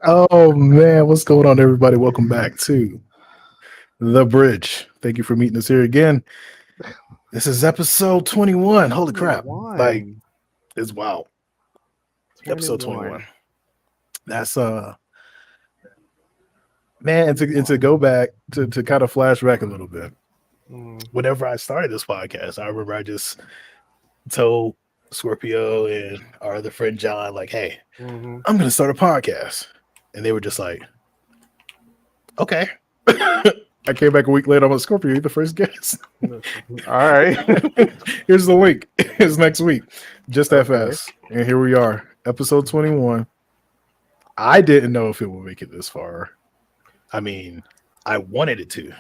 Oh man, what's going on, everybody? Welcome back to The Bridge. Thank you for meeting us here again. This is episode 21. Holy crap. Like, it's wow. 21. Episode 21. That's man, and to go back to kind of flash back a little bit. Whenever I started this podcast, I remember I just told Scorpio and our other friend John, like, hey, I'm gonna start a podcast. And they were just like, okay. I came back a week later. I'm like, Scorpio, you're the first guest. All right. Here's the link. It's next week. Just that fast. And here we are. Episode 21. I didn't know if it would make it this far. I mean, I wanted it to.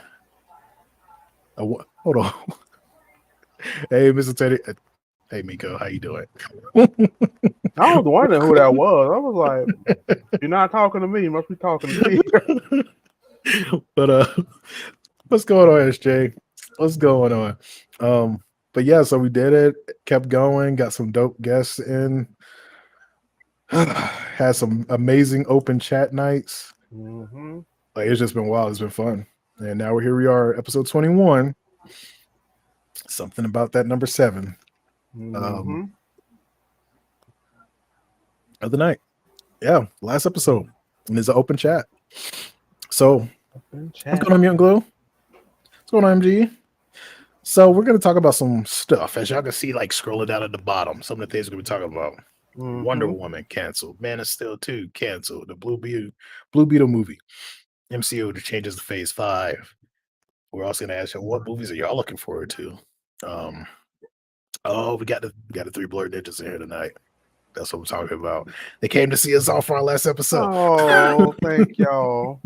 Hold on. Hey, Mr. Teddy. Hey, Miko. How you doing? I was wondering who that was. I was like, you're not talking to me. You must be talking to me. But what's going on, SJ? What's going on? But yeah, so we did it, kept going, got some dope guests in, had some amazing open chat nights. Like, it's just been wild, it's been fun. And now here we are, episode 21. Something about that number 7 of the night. Yeah, last episode. And it's an open chat. So, what's going on, Mutant Glue? What's going on, MG? So, we're going to talk about some stuff. As y'all can see, like, scrolling down at the bottom, some of the things we're going to be talking about. Wonder Woman canceled. Man of Steel 2 canceled. The Blue Beetle movie. MCU that changes to Phase 5. We're also going to ask you, what movies are y'all looking forward to? We got the 3 Blurred Ninjas in here tonight. That's what we're talking about. They came to see us all for our last episode. Oh, thank y'all.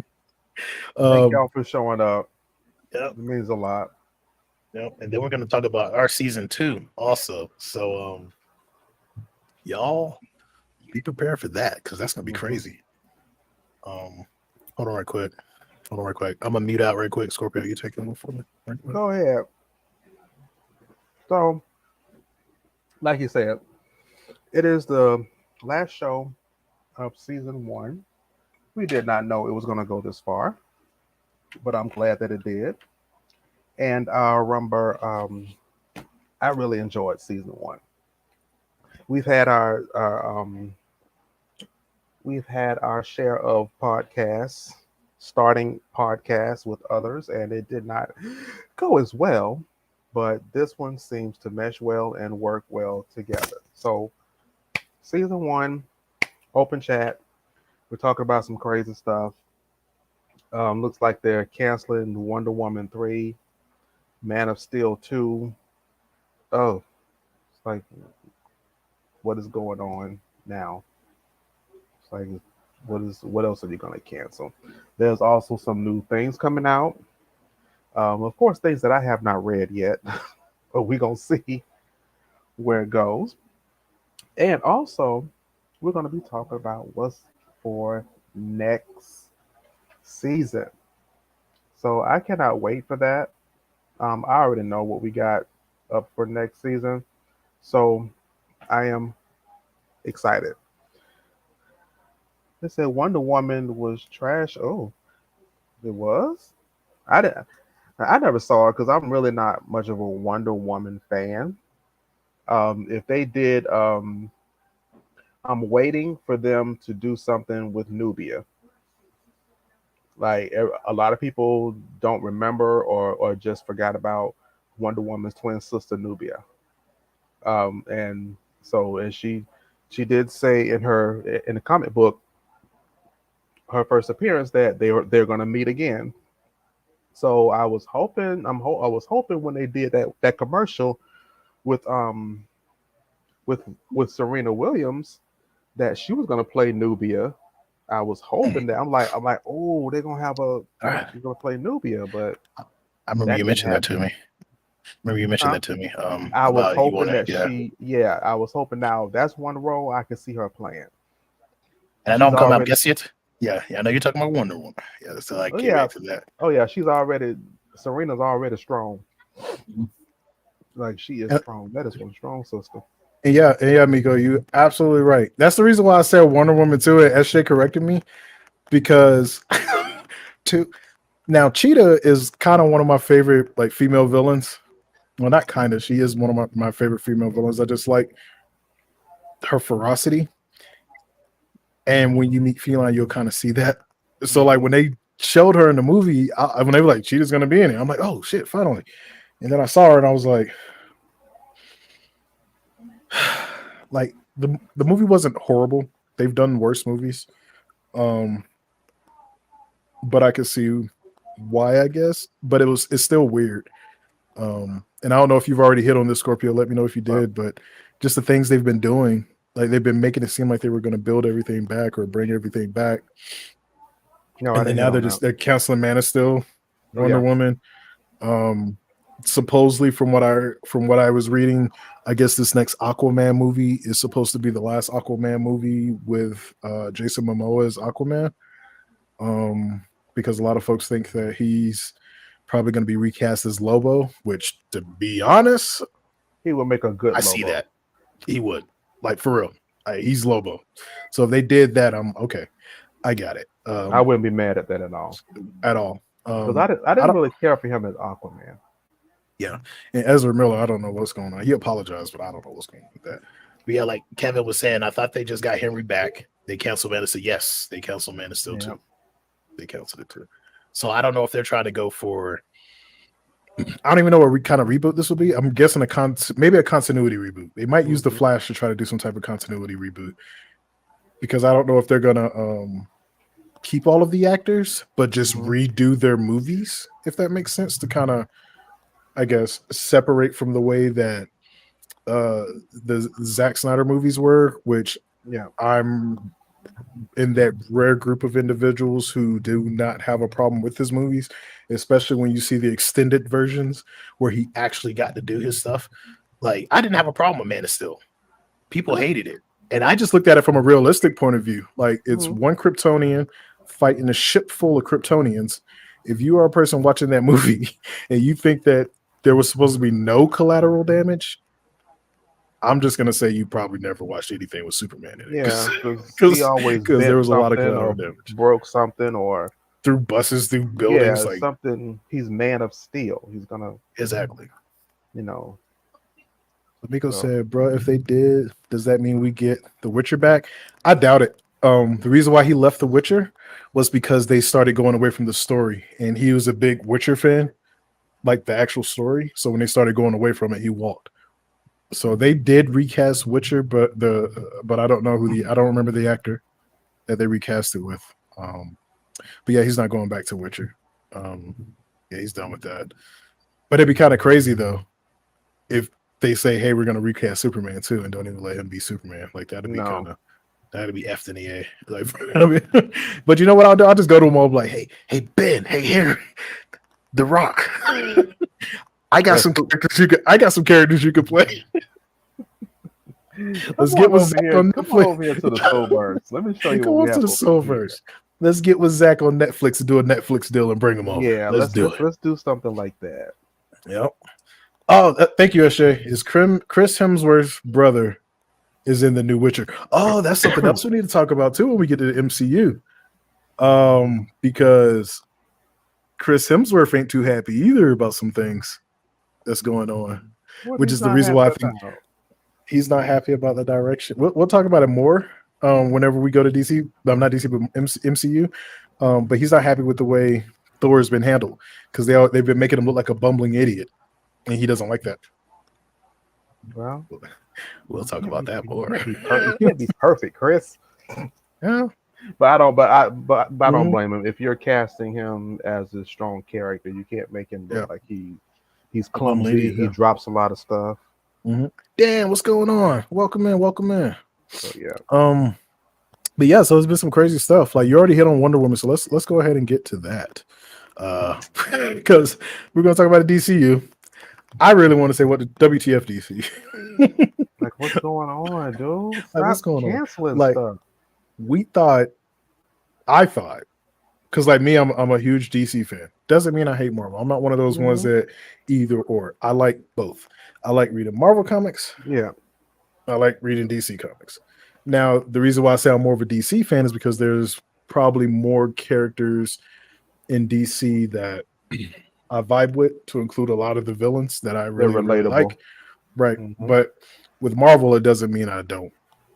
Thank y'all for showing up. Yep. It means a lot. Yep. And then we're going to talk about our season 2 also. So, y'all be prepared for that because that's going to be crazy. Hold on right quick. I'm going to mute out right quick. Scorpio, you take it over for me? Right quick. Go ahead. So, like you said, it is the last show of season 1. We did not know it was going to go this far, but I'm glad that it did. And I remember I really enjoyed season 1. We've had our share of podcasts, starting podcasts with others, and it did not go as well. But this one seems to mesh well and work well together. So, season 1, open chat. We're talking about some crazy stuff. Looks like they're canceling Wonder Woman 3, Man of Steel 2. Oh, it's like, what is going on now? It's like, what else are you gonna cancel? There's also some new things coming out. Of course, things that I have not read yet, but we gonna see where it goes. And also, we're gonna be talking about what's for next season. So I cannot wait for that. I already know what we got up for next season, so I am excited. They said Wonder Woman was trash. Oh, it was. I didn't. I never saw it because I'm really not much of a Wonder Woman fan. If they did, I'm waiting for them to do something with Nubia. Like a lot of people don't remember or just forgot about Wonder Woman's twin sister Nubia. And so, and she did say in the comic book her first appearance that they're going to meet again. So I was hoping I was hoping when they did that commercial with with with Serena Williams that she was going to play Nubia. I was hoping that I'm like, oh, they're gonna have a I she's gonna play Nubia, but remember that you didn't mentioned that to happen. me. Remember you mentioned Huh? that to me. I was About you hoping want to, that yeah. yeah, I was hoping now that's one role I could see her playing. And I know She's I'm coming. I'm already, guessing it. Yeah, yeah. I know you're talking about Wonder Woman. Yeah, so I oh can't yeah, wait for that. oh yeah, she's already Serena's already strong. Like she is And, strong. That is one strong sister. and yeah, Miko, you absolutely right. That's the reason why I said Wonder Woman 2. And SJ corrected me because to now Cheetah is kind of one of my favorite like female villains. Well, not kind of. She is one of my favorite female villains. I just like her ferocity. And when you meet Feline, you'll kind of see that. So like Hmm. when they showed her in the movie, when they were like, Cheetah's gonna be in it, I'm like, oh shit, finally. And then I saw her and I was like the movie wasn't horrible. They've done worse movies. Um, but I could see why, I guess. But it's still weird. And I don't know if you've already hit on this, Scorpio. Let me know if you But did. But just the things they've been doing, like they've been making it seem like they were going to build everything back or bring everything back, no, I and then didn't hit now on that. they're canceling Man of Steel, Oh Wonder yeah. Woman. Um, Supposedly from what I was reading, I guess this next Aquaman movie is supposed to be the last Aquaman movie with Jason Momoa as Aquaman. Because a lot of folks think that he's probably going to be recast as Lobo, which, to be honest, He would make a good I see Lobo. that he would, like, for real. He's Lobo, so if they did that, I'm okay. I got it. I wouldn't be mad at that at all. At all. Because I I didn't don't. really care for him as Aquaman. Yeah, and Ezra Miller, I don't know what's going on. He apologized, but I don't know what's going on with that. But yeah, like Kevin was saying, I thought they just got Henry back. They canceled Man of Steel. Yes, they canceled Man of Steel Yeah. too. They canceled it too. So I don't know if they're trying to go for. I don't even know what kind of reboot this will be. I'm guessing maybe a continuity reboot. They might use the Hmm. Flash to try to do some type of continuity reboot because I don't know if they're gonna keep all of the actors, but just Hmm. redo their movies. If that makes sense, to kind of, I guess, separate from the way that uh the Zack Snyder movies were, which Yeah. I'm in that rare group of individuals who do not have a problem with his movies, especially when you see the extended versions where he actually got to do his stuff. Like, I didn't have a problem with Man of Steel. People hated it. And I just looked at it from a realistic point of view. Like, it's Hmm. one Kryptonian fighting a ship full of Kryptonians. If you are a person watching that movie and you think that there was supposed to be no collateral damage, I'm just gonna say you probably never watched anything with Superman in it Yeah, because he because always there bent was a lot of something collateral or damage broke something or through buses, through buildings. yeah, Like, something. He's man of steel. He's gonna, exactly. you know. Miko So said, "Bro, if they did, does that mean we get The Witcher back?" I doubt it. The reason why he left The Witcher was because they started going away from the story, and he was a big Witcher fan, like the actual story. So when they started going away from it, he walked. So they did recast Witcher, but I don't know I don't remember the actor. that they recast it with. But yeah, he's not going back to Witcher. Yeah, he's done with that. But it'd be kind of crazy though if they say, "Hey, we're going to recast Superman too," and don't even let him be Superman. Like that'd be that'd be effed in the air. Like, I mean, but you know what I'll do? I'll just go to him all like, "Hey Ben, hey Harry, The Rock. I got some characters you could play." Let's get with Zach on Netflix. Come over here to the Soulverse. Let me show you. Come on to the Soulverse. Let's get with Zach on Netflix and do a Netflix deal and bring him over. Yeah, let's do something like that. Yep. Oh, thank you, SJ. Is Chris Hemsworth's brother is in the new Witcher? Oh, that's something else we need to talk about too when we get to the MCU. Because Chris Hemsworth ain't too happy either about some things that's going on, which is the reason why I think he's not happy about the direction. We'll talk about it more whenever we go to DC. I'm not DC, but MCU. But he's not happy with the way Thor has been handled because they've been making him look like a bumbling idiot, and he doesn't like that. Well, we'll talk about that more. You can't be perfect, Chris. Yeah, but I don't blame him. If you're casting him as a strong character, you can't make him look like he's clumsy. He drops a lot of stuff. Mm-hmm. Dan, what's going on? Welcome in. So yeah. But yeah, so there's been some crazy stuff. Like you already hit on Wonder Woman, so let's go ahead and get to that. Because we're gonna talk about the DCU. I really want to say what the WTF DC. Like what's going on, dude? Stop what's going canceling on? stuff. I thought, because like me, I'm a huge DC fan. Doesn't mean I hate Marvel. I'm not one of those ones that either or. I like both. I like reading Marvel comics. Yeah. I like reading DC comics. Now, the reason why I say I'm more of a DC fan is because there's probably more characters in DC that I vibe with, to include a lot of the villains that I really like. Right. Mm-hmm. But with Marvel, it doesn't mean I don't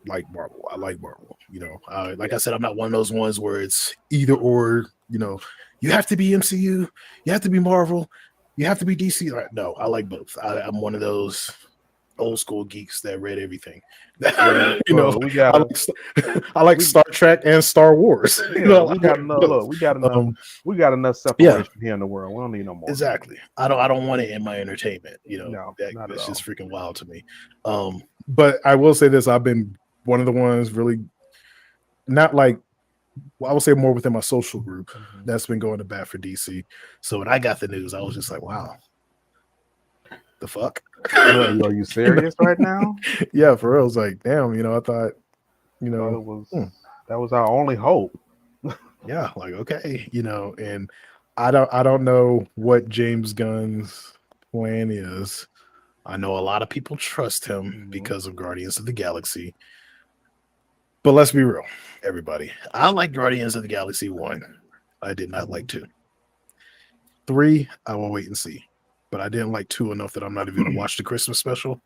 like Marvel. I like Marvel. You know, like I said, I'm not one of those ones where it's either or, you know, you have to be MCU, you have to be Marvel, you have to be DC. No, I like both. I'm one of those old school geeks that read everything. You know, I like Star Trek and Star Wars. Yeah, you know, we got enough separation here in the world. We don't need no more. Exactly. I don't want it in my entertainment. You know, that's just freaking wild to me. But I will say this: I've been one of the ones really not like. I would say more within my social group that's been going to bat for DC. So when I got the news, I was just like, wow. The fuck? Are you serious right now? Yeah, for real. I was like, damn, you know, I thought, you know, that was our only hope. Yeah, like okay, you know, and I don't know what James Gunn's plan is. I know a lot of people trust him because of Guardians of the Galaxy. But let's be real, everybody. I like Guardians of the Galaxy 1. I did not like 2. 3, I will wait and see. But I didn't like 2 enough that I'm not even going to watch the Christmas special.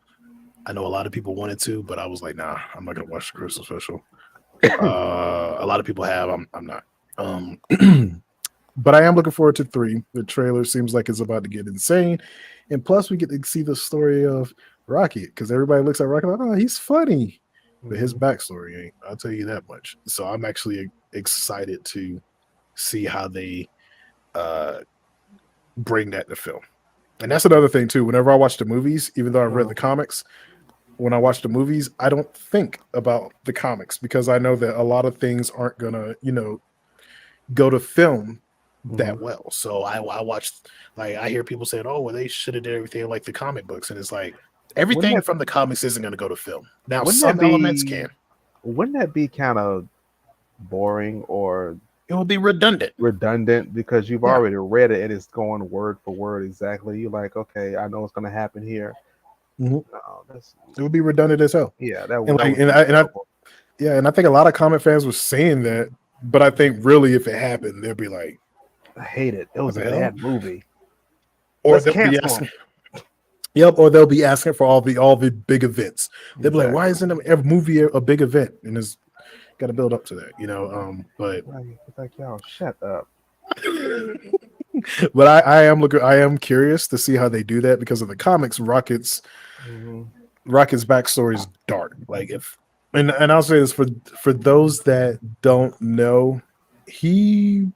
I know a lot of people wanted to, but I was like, nah, I'm not going to watch the Christmas special. A lot of people have. I'm not. But I am looking forward to 3. The trailer seems like it's about to get insane. And plus, we get to see the story of Rocket, because everybody looks at Rocket like, oh, he's funny. But his backstory ain't. I'll tell you that much. So I'm actually excited to see how they bring that to film. And that's another thing, too. Whenever I watch the movies, even though I've read the comics, when I watch the movies, I don't think about the comics because I know that a lot of things aren't going to, you know, go to film that well. So I watched, like, I hear people saying, oh, well, they should have did everything like the comic books. And it's like, everything from the comics isn't going to go to film. Now, some elements can. Wouldn't that be kind of boring or... It would be redundant. Because you've already read it and it's going word for word exactly. You're like, okay, I know what's going to happen here. No, it would be redundant as hell. Yeah, that would. And I think a lot of comic fans were saying that, but I think really if it happened, they'd be like, I hate it. It was a bad movie. Or they'll be asking. Yep, or they'll be asking for all the big events. They'll be like, why isn't every movie a big event? And it's got to build up to that, you know. But it's like, y'all shut up. But I am curious to see how they do that because of the comics. Rocket's backstory is dark. Like if And I'll say this for those that don't know, he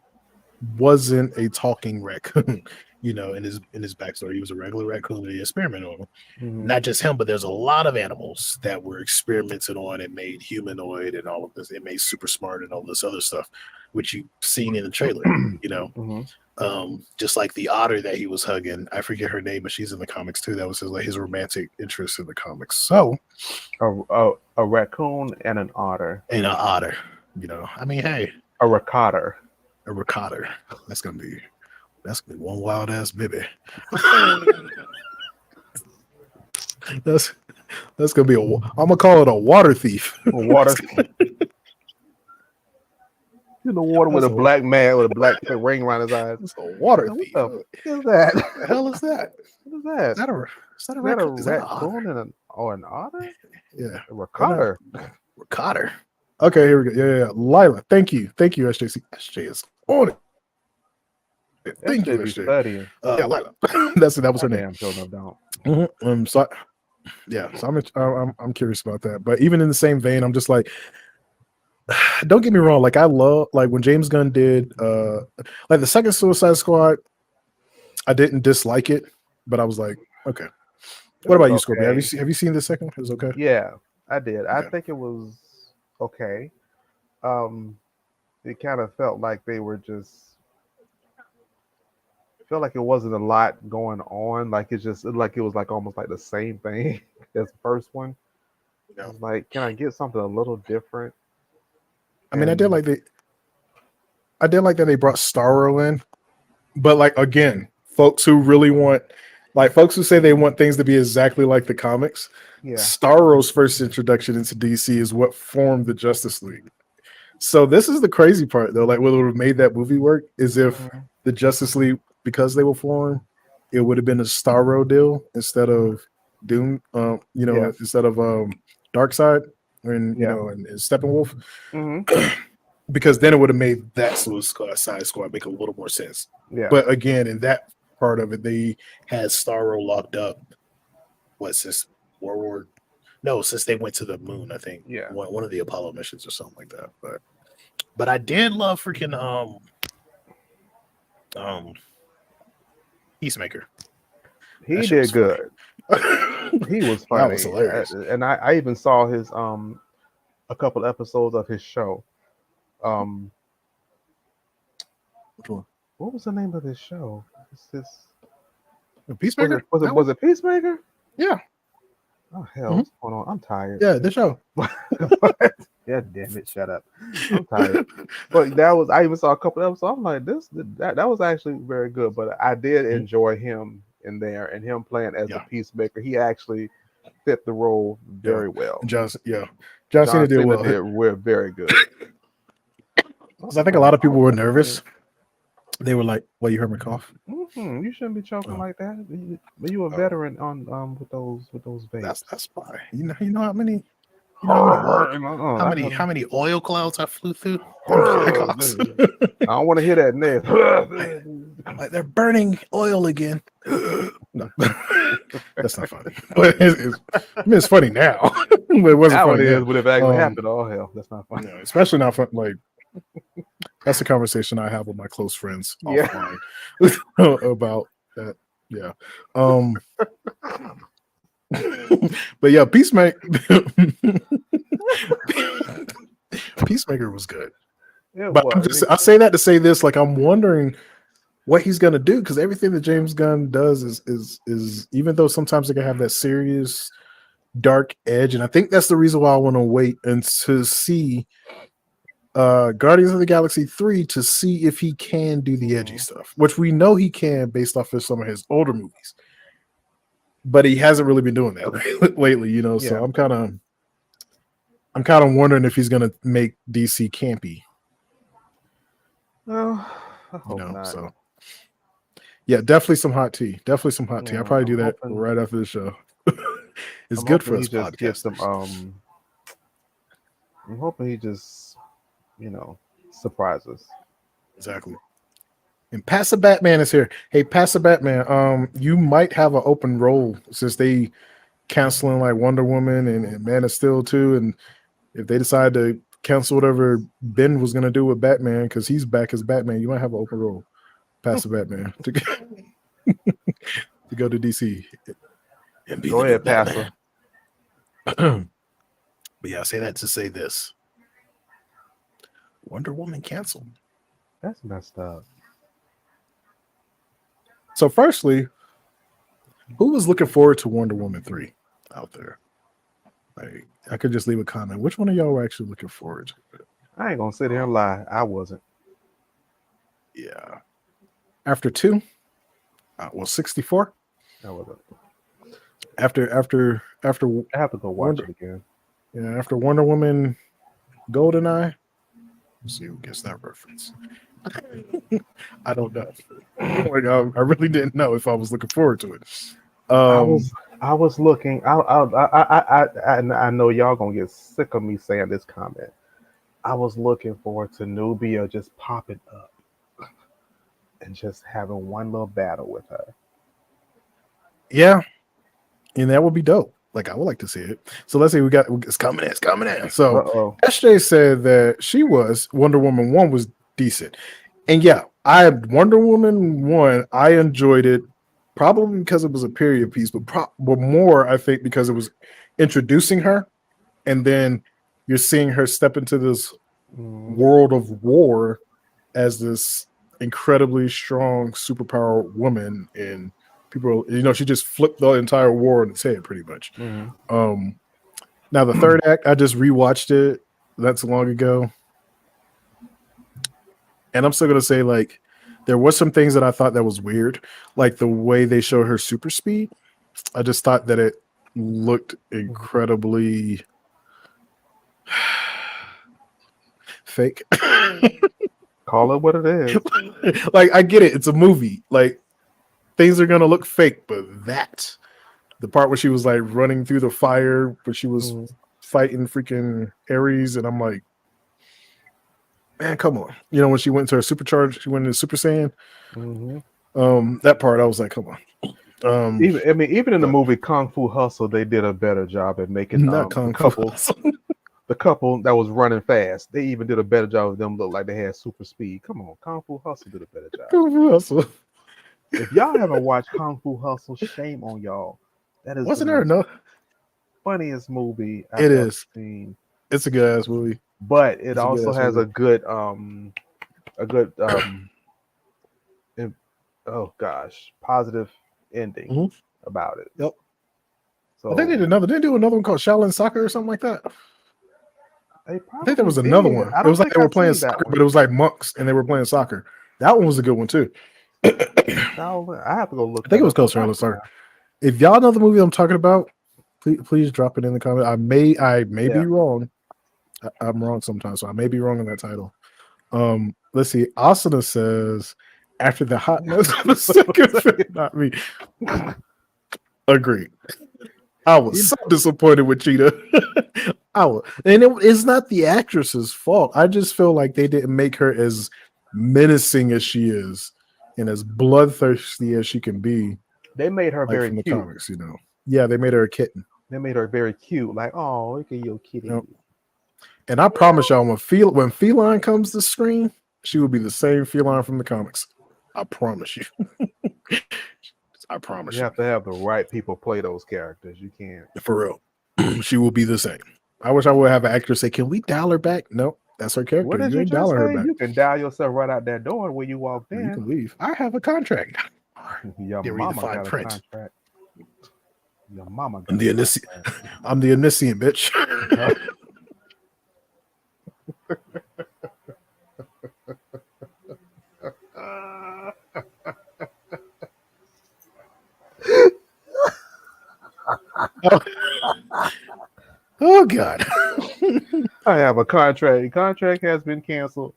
wasn't a talking raccoon. In his backstory, he was a regular raccoon that he experimented on. Mhm. Not just him, but there's a lot of animals that were experimented on and made humanoid and all of this. It made super smart and all this other stuff, which you've seen in the trailer. Mhm. Just like the otter that he was hugging. I forget her name, but she's in the comics too. That was his romantic interest in the comics. So A raccoon and an otter. and an otter, I mean, hey, A ricotta. a ricotta. That's gonna be one wild ass baby. that's gonna be I'm gonna call it a water thief. Water. In the water with a black man with a black ring around his eyes. It's a water thief. What the is that? What the hell is that? What is that? Is that a raccoon? Is that a raccoon and an otter? Yeah, A ricotta. ricotta. Okay, here we go. Yeah. Lila, thank you, SJC. SJ is on it. Thank you, SJ. Studying. Yeah, Lila. That was her name. Damn, sure enough, don't. So I'm curious about that. But even in the same vein, I'm just like, don't get me wrong. Like I love when James Gunn did like the second Suicide Squad. I didn't dislike it, but I was like, okay. What about you, Scorpion? Have you seen the second one? It was okay. Yeah, I did. Okay. I think it was okay. It kind of felt like they were just. Felt like it wasn't a lot going on. Like it was like almost like the same thing as the first one. I was like, can I get something a little different? I mean, I did like that they brought Starro in, but like again, folks who really want, like folks who say they want things to be exactly like the comics. Yeah. Starro's first introduction into DC is what formed the Justice League. So this is the crazy part, though. Like, what would have made that movie work is if the Justice League, because they were formed, it would have been a Starro deal instead of Doom. Instead of Darkseid and and Steppenwolf. Because then it would have made that Suicide Squad make a little more sense. Yeah. But again, in that part of it, they had Starro locked up. Since since they went to the moon, I think. Yeah. One of the Apollo missions or something like that. But I did love freaking Peacemaker. He did good. He was funny. That was hilarious. And I even saw his a couple episodes of his show. Which one? What was the name of his show? Peacemaker? Was it Peacemaker? Yeah. Oh hell, what's going on? I'm tired. Yeah, the show. Yeah, damn it, shut up. I'm tired. But I even saw a couple episodes. I'm like, that was actually very good. But I did enjoy him in there and him playing as a peacemaker. He actually fit the role very well. John Cena did well. We're very good. I think a lot of people were nervous. They were like, "Well, you heard me cough." You shouldn't be choking like that. You a veteran on with those vapes. That's fine. You know how many. How many oil clouds I flew through? I don't want to hear that next. Like they're burning oil again. No, that's not funny. But it's funny now. But it wasn't funny. It is, but if it actually happened, oh hell, that's not funny. Especially not fun. Like that's a conversation I have with my close friends offline about that. Yeah. But yeah, Peacemaker was good. But I say that to say this, like I'm wondering what he's gonna do, because everything that James Gunn does is even though sometimes it can have that serious dark edge, and I think that's the reason why I want to wait and to see Guardians of the Galaxy 3 to see if he can do the edgy stuff, which we know he can based off of some of his older movies. But he hasn't really been doing that lately, So I'm kind of wondering if he's gonna make DC campy. Well, I hope not. So yeah, definitely some hot tea. I'll probably do that right after the show. It's good for us podcasters. I'm hoping he just, surprises. Exactly. And Passa Batman is here. Hey, Passa Batman, you might have an open role since they canceling like Wonder Woman and Man of Steel too, and if they decide to cancel whatever Ben was gonna do with Batman because he's back as Batman, you might have an open role past the Batman to go to DC and be Go the new ahead, Pastor. Batman. But yeah, I say that to say this: Wonder Woman canceled. That's messed up. So, firstly, who was looking forward to Wonder Woman 3 out there? Like, I could just leave a comment. Which one of y'all were actually looking forward to it? I ain't gonna sit here and lie. I wasn't. Yeah. After 2, 64. I wasn't. After I have to go watch it again. Yeah, after Wonder Woman GoldenEye. Let's see who gets that reference. I don't know. Like, I really didn't know if I was looking forward to it. I was looking. I know y'all gonna get sick of me saying this comment. I was looking forward to Nubia just popping up and just having one little battle with her. Yeah, and that would be dope. Like, I would like to see it. So let's see, it's coming in. So SJ said that Wonder Woman 1 was decent. And yeah, Wonder Woman 1, I enjoyed it probably because it was a period piece, but more, I think, because it was introducing her. And then you're seeing her step into this world of war as this incredibly strong superpower woman, and people, she just flipped the entire war on its head pretty much. Now the third act, I just rewatched it not so long ago, and I'm still gonna say, like, there was some things that I thought that was weird, like the way they show her super speed. I just thought that it looked incredibly fake. Call it what it is. Like, I get it, it's a movie, like, things are gonna look fake, but the part where she was like running through the fire, but she was fighting freaking Ares, and I'm like, man, come on. When she went to her supercharge, she went into Super Saiyan. That part, I was like, come on. Even in the movie Kung Fu Hustle, they did a better job at making the couple that was running fast. They even did a better job of them look like they had super speed. Come on, Kung Fu Hustle did a better job. Kung Fu Hustle. If y'all haven't watched Kung Fu Hustle, shame on y'all. That is the funniest movie I've ever seen. It's a good ass movie, but it also has a good positive ending about it. Yep. So I think they did do another one called Shaolin Soccer or something like that. I think there was another one. It was like they were playing soccer, but it was like monks and they were playing soccer. That one was a good one too. I have to go look. I think it was called Shaolin Soccer. If y'all know the movie I'm talking about, please drop it in the comment. I may be wrong. I'm wrong sometimes, so I may be wrong in that title. Let's see. Asuna says, after the hotness of the second film, not me. Agreed. I was so disappointed with Cheetah. It's not the actress's fault. I just feel like they didn't make her as menacing as she is and as bloodthirsty as she can be. They made her very from cute. The comics, Yeah, they made her a kitten. They made her very cute. Like, oh, look at your kitty. Yep. And I promise y'all, when Feline comes to screen, she will be the same Feline from the comics. I promise you. I promise you. You have to have the right people play those characters. You can't. For real. She will be the same. I wish I would have an actress say, can we dial her back? No, that's her character. What did you just say? You can dial yourself right out that door when you walk in. You can leave. I have a contract. Your mama got a contract. Your mama got I'm the omniscient bitch. Oh God. I have a contract. The contract has been canceled.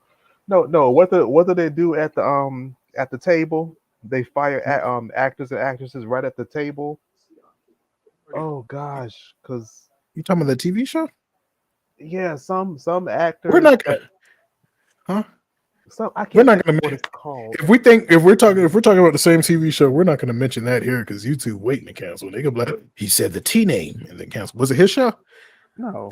No. What do they do at the table? They fire actors and actresses right at the table. Oh gosh, because you talking about the TV show? Yeah, some actors. We're not gonna, huh? We're not going to mention. If we're talking about the same TV show, we're not going to mention that here because YouTube waiting to cancel. They gonna be like, he said the T name and then cancel. Was it his show? No,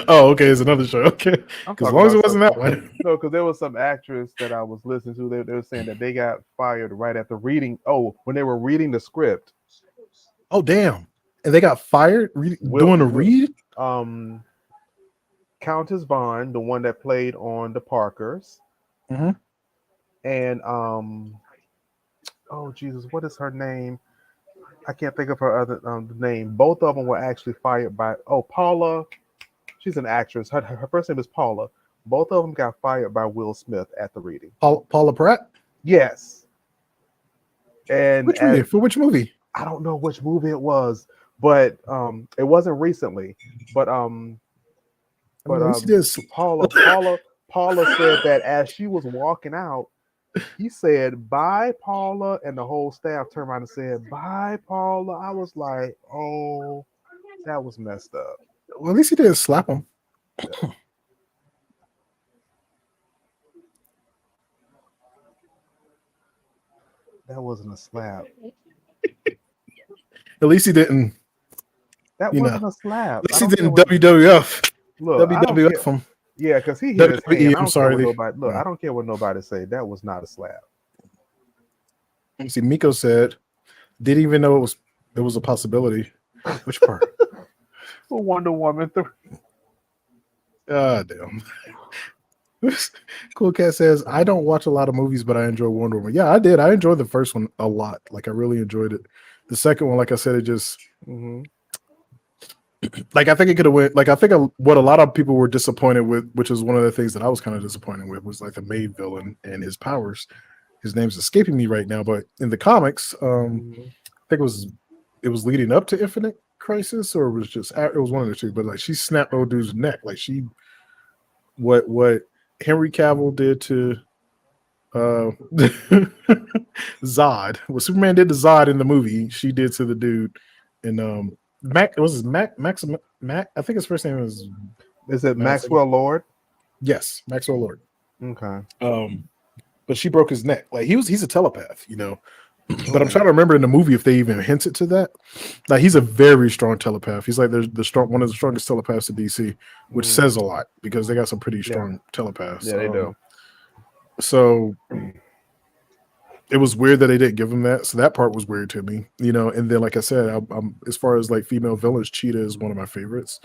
Oh, okay, it's another show. Okay, I'm as talking long as about it wasn't some. that one. No, because there was some actress that I was listening to. They were saying that they got fired right after reading. Oh, when they were reading the script. Oh, damn! And they got fired doing a Will read. um Countess Vaughn, the one that played on the Parkers, Mm-hmm. and oh Jesus, what is her name? I can't think of her other name. Both of them were actually fired by Paula. She's an actress. Her first name is Paula. Both of them got fired by Will Smith at the reading. Paula Pratt. Yes, and Which reading for which movie? I don't know which movie it was, but it wasn't recently. But I mean, at least he did. Paula said that as she was walking out, he said, "Bye, Paula," and the whole staff turned around and said, "Bye, Paula." I was like, "Oh, that was messed up." Well, at least he didn't slap him. That wasn't a slap. At least he didn't. That You know, wasn't a slap. at I least he don't care didn't what. WWF. Look, I don't care. WWF him. Yeah, because he hit his WWE. hand. I I'm don't care what sorry. nobody. Look, I don't care what nobody say. That was not a slap. Let me see. Miko said, didn't even know it was a possibility. Which part? Wonder Woman 3. God damn. Cool Cat says, I don't watch a lot of movies, but I enjoy Wonder Woman. Yeah, I did. I enjoyed the first one a lot. Like, I really enjoyed it. The second one, like I said, it just like I think it could have went. Like I think what a lot of people were disappointed with, which is one of the things that I was kind of disappointed with, was like the main villain and his powers. His name's escaping me right now, but in the comics, I think it was leading up to Infinite Crisis, or it was one of the two. But like she snapped old dude's neck, like what Henry Cavill did to Zod, what Superman did to Zod in the movie, she did to the dude in Mac. Was his Mac? Mac? I think his first name is. Is it Maxwell Lord? Yes, Maxwell Lord. Okay. But she broke his neck. Like he's a telepath, you know. But I'm trying to remember in the movie if they even hinted to that. Like he's a very strong telepath. He's like one of the strongest telepaths in DC, which says a lot because they got some pretty strong telepaths. Yeah, they do. So it was weird that they didn't give him that. So that part was weird to me, you know. And then, like I said, I'm as far as like female villains, Cheetah is one of my favorites.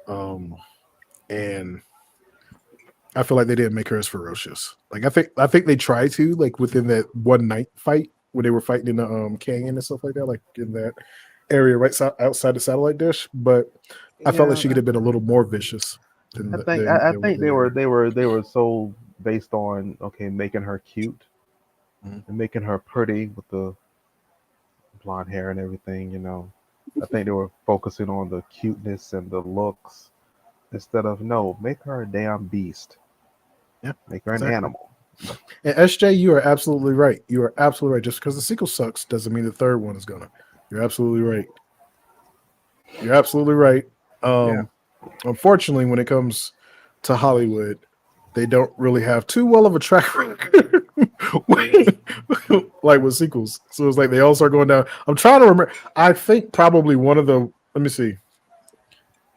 And I feel like they didn't make her as ferocious. Like I think they tried to, like within that one night fight when they were fighting in the canyon and stuff like that, like in that area right outside the satellite dish. But I felt like she could have been a little more vicious. I think they were so based on making her cute and making her pretty with the blonde hair and everything. You know, I think they were focusing on the cuteness and the looks instead of make her a damn beast. Yeah, make her an animal. And SJ, you are absolutely right. You are absolutely right. Just because the sequel sucks doesn't mean the third one is gonna. You're absolutely right. You're absolutely right. Unfortunately, when it comes to Hollywood, they don't really have too well of a track record, like with sequels. So it's like they all start going down. I'm trying to remember. I think probably one of the. Let me see.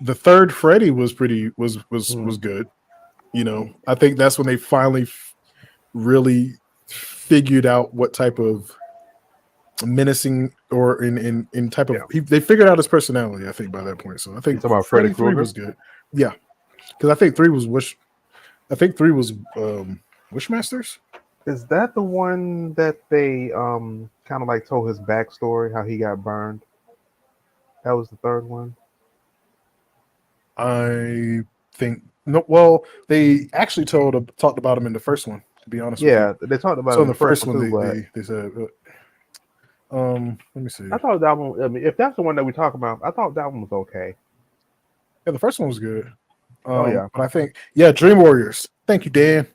The third Freddy was good. You know, I think that's when they finally really figured out what type of menacing or in type of they figured out his personality. I think by that point. So I think Freddy 3 was good. Yeah, because I think 3 was Wishmasters. Is that the one that they kind of like told his backstory, how he got burned? That was the third one. I think no. Well, they actually talked about him in the first one. To be honest, they talked about. So in the first one, they said. Let me see. I thought that one. I mean, if that's the one that we talk about, I thought that one was okay. Yeah, the first one was good. But I think Dream Warriors. Thank you, Dan.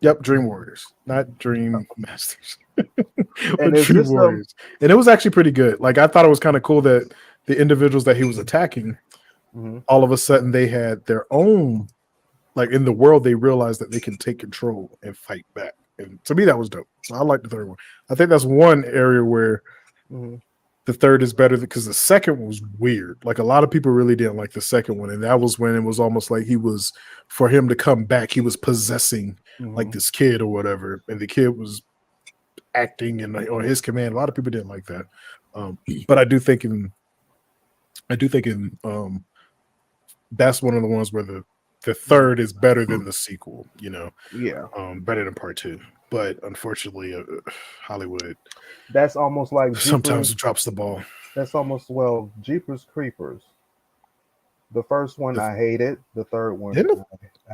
Yep, Dream Warriors, not Dream Masters. And Dream Warriors, and it was actually pretty good. Like I thought it was kind of cool that the individuals that he was attacking. All of a sudden they had their own, like in the world, they realized that they can take control and fight back. And to me, that was dope. So I like the third one. I think that's one area where the third is better because the second one was weird. Like a lot of people really didn't like the second one, and that was when it was almost like for him to come back, he was possessing like this kid or whatever, and the kid was acting and on his command. A lot of people didn't like that, but I do think in that's one of the ones where the third is better than the sequel. Better than part two. But unfortunately, Hollywood. That's almost like sometimes it drops the ball. That's almost Jeepers Creepers. The first one I hated. The third one didn't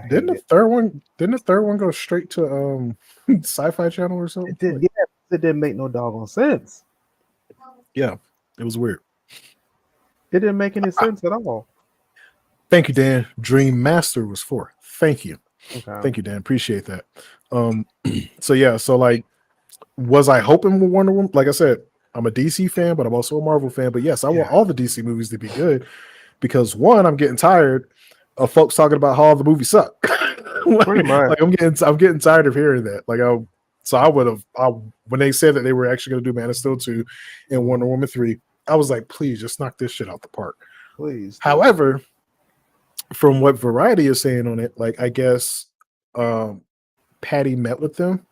the third one go straight to Sci-Fi Channel or something? It didn't make no doggone sense. Yeah, it was weird. It didn't make any sense at all. Thank you, Dan. Dream Master was 4. Thank you. Okay. Thank you, Dan. Appreciate that. So like, was I hoping with Wonder Woman? Like I said, I'm a DC fan, but I'm also a Marvel fan. But yes, I want all the DC movies to be good because one, I'm getting tired of folks talking about how all the movies suck. Pretty much. Like I'm getting tired of hearing that. Like when they said that they were actually going to do Man of Steel 2 and Wonder Woman 3, I was like, please just knock this shit out the park. Please. However, from what Variety is saying on it, like I guess Patty met with Gunn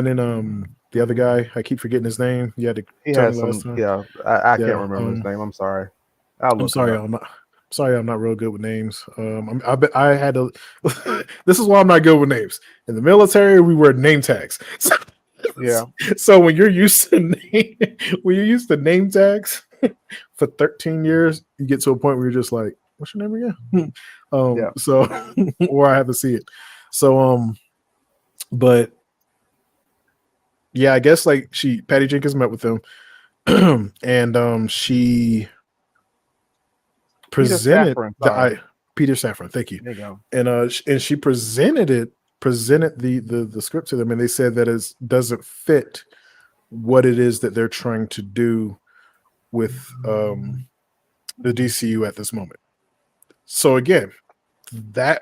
and the other guy. I keep forgetting his name. I can't remember his name. I'm sorry. I'm sorry, I'm not real good with names. I had to. This is why I'm not good with names. In the military, we wear name tags. So when you're used to name tags for 13 years, you get to a point where you're just like, what's your name again? So or I have to see it. So but yeah, I guess like Patty Jenkins met with them and she presented Peter Safran, thank you. There you go. And she presented the script to them, and they said that it doesn't fit what it is that they're trying to do with the DCU at this moment. So again, with that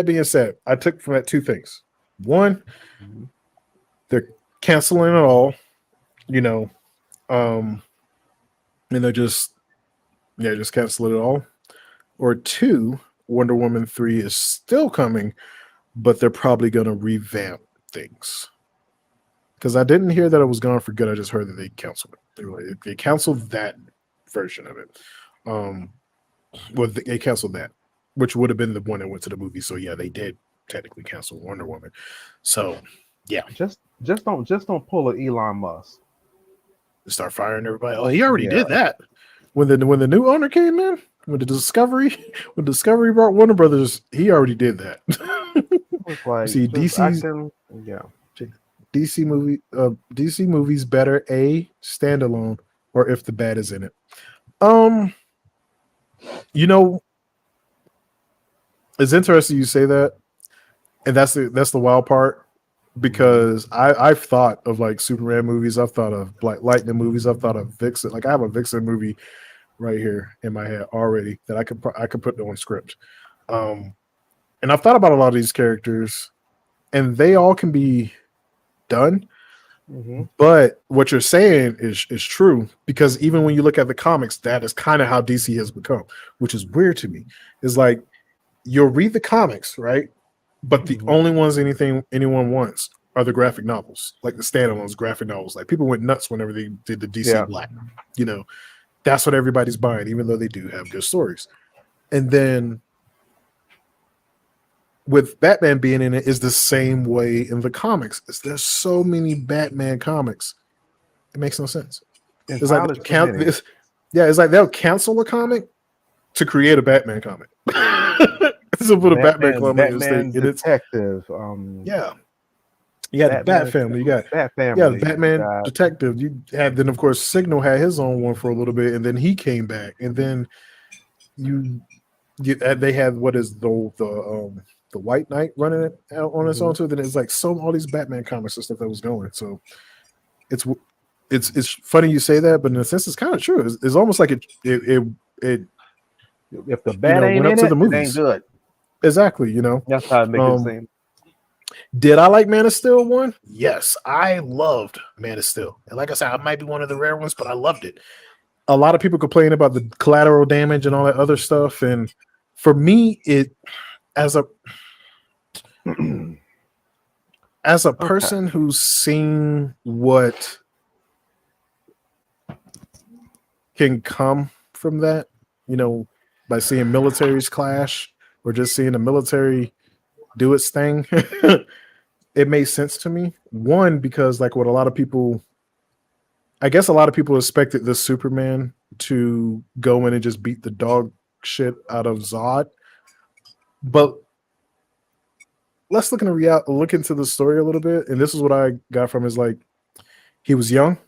being said, I took from that two things. One, they're canceling it all, and they're just cancel it all. Or two, Wonder Woman 3 is still coming, but they're probably going to revamp things. Because I didn't hear that it was gone for good. I just heard that they canceled it. They canceled that version of it. They canceled that, which would have been the one that went to the movie. So yeah, they did technically cancel Wonder Woman. So yeah, just don't pull an Elon Musk. Start firing everybody. Oh, he already did that when the new owner came in. When Discovery brought Warner Brothers, he already did that. Like, see, DC movies better A, standalone, or if the bad is in it. It's interesting you say that, and that's the wild part, because I've thought of like Superman movies, I've thought of Black Lightning movies, I've thought of Vixen. Like I have a Vixen movie right here in my head already that I could put on script. And I've thought about a lot of these characters, and they all can be done. But what you're saying is true, because even when you look at the comics, that is kind of how DC has become, which is weird to me. Is like you'll read the comics, right? But the only ones anyone wants are the graphic novels, like the standalones, graphic novels. Like people went nuts whenever they did the DC Black. That's what everybody's buying, even though they do have good stories. And then with Batman being in it is the same way in the comics. There's so many Batman comics. It makes no sense. It's like they'll cancel a comic to create a Batman comic. So put a Batman comic Batman Detective. You got the Bat Family. You got Bat Family. The Batman Detective. You had then of course Signal had his own one for a little bit, and then he came back, and then they had what is the White Knight running it out on its own too. Then it's like all these Batman comics and stuff that was going. So it's funny you say that, but in a sense it's kind of true. It's almost like it if the bat ain't in it, it ain't good. Exactly. That's how it makes it seem. Did I like Man of Steel 1? Yes, I loved Man of Steel. And like I said, I might be one of the rare ones, but I loved it. A lot of people complain about the collateral damage and all that other stuff. And for me, it as a person who's seen what can come from that, by seeing militaries clash or just seeing the military do its thing, it made sense to me. One, because like what a lot of people expected this Superman to go in and just beat the dog shit out of Zod. But let's look into the story a little bit. And this is what I got from is like, he was young.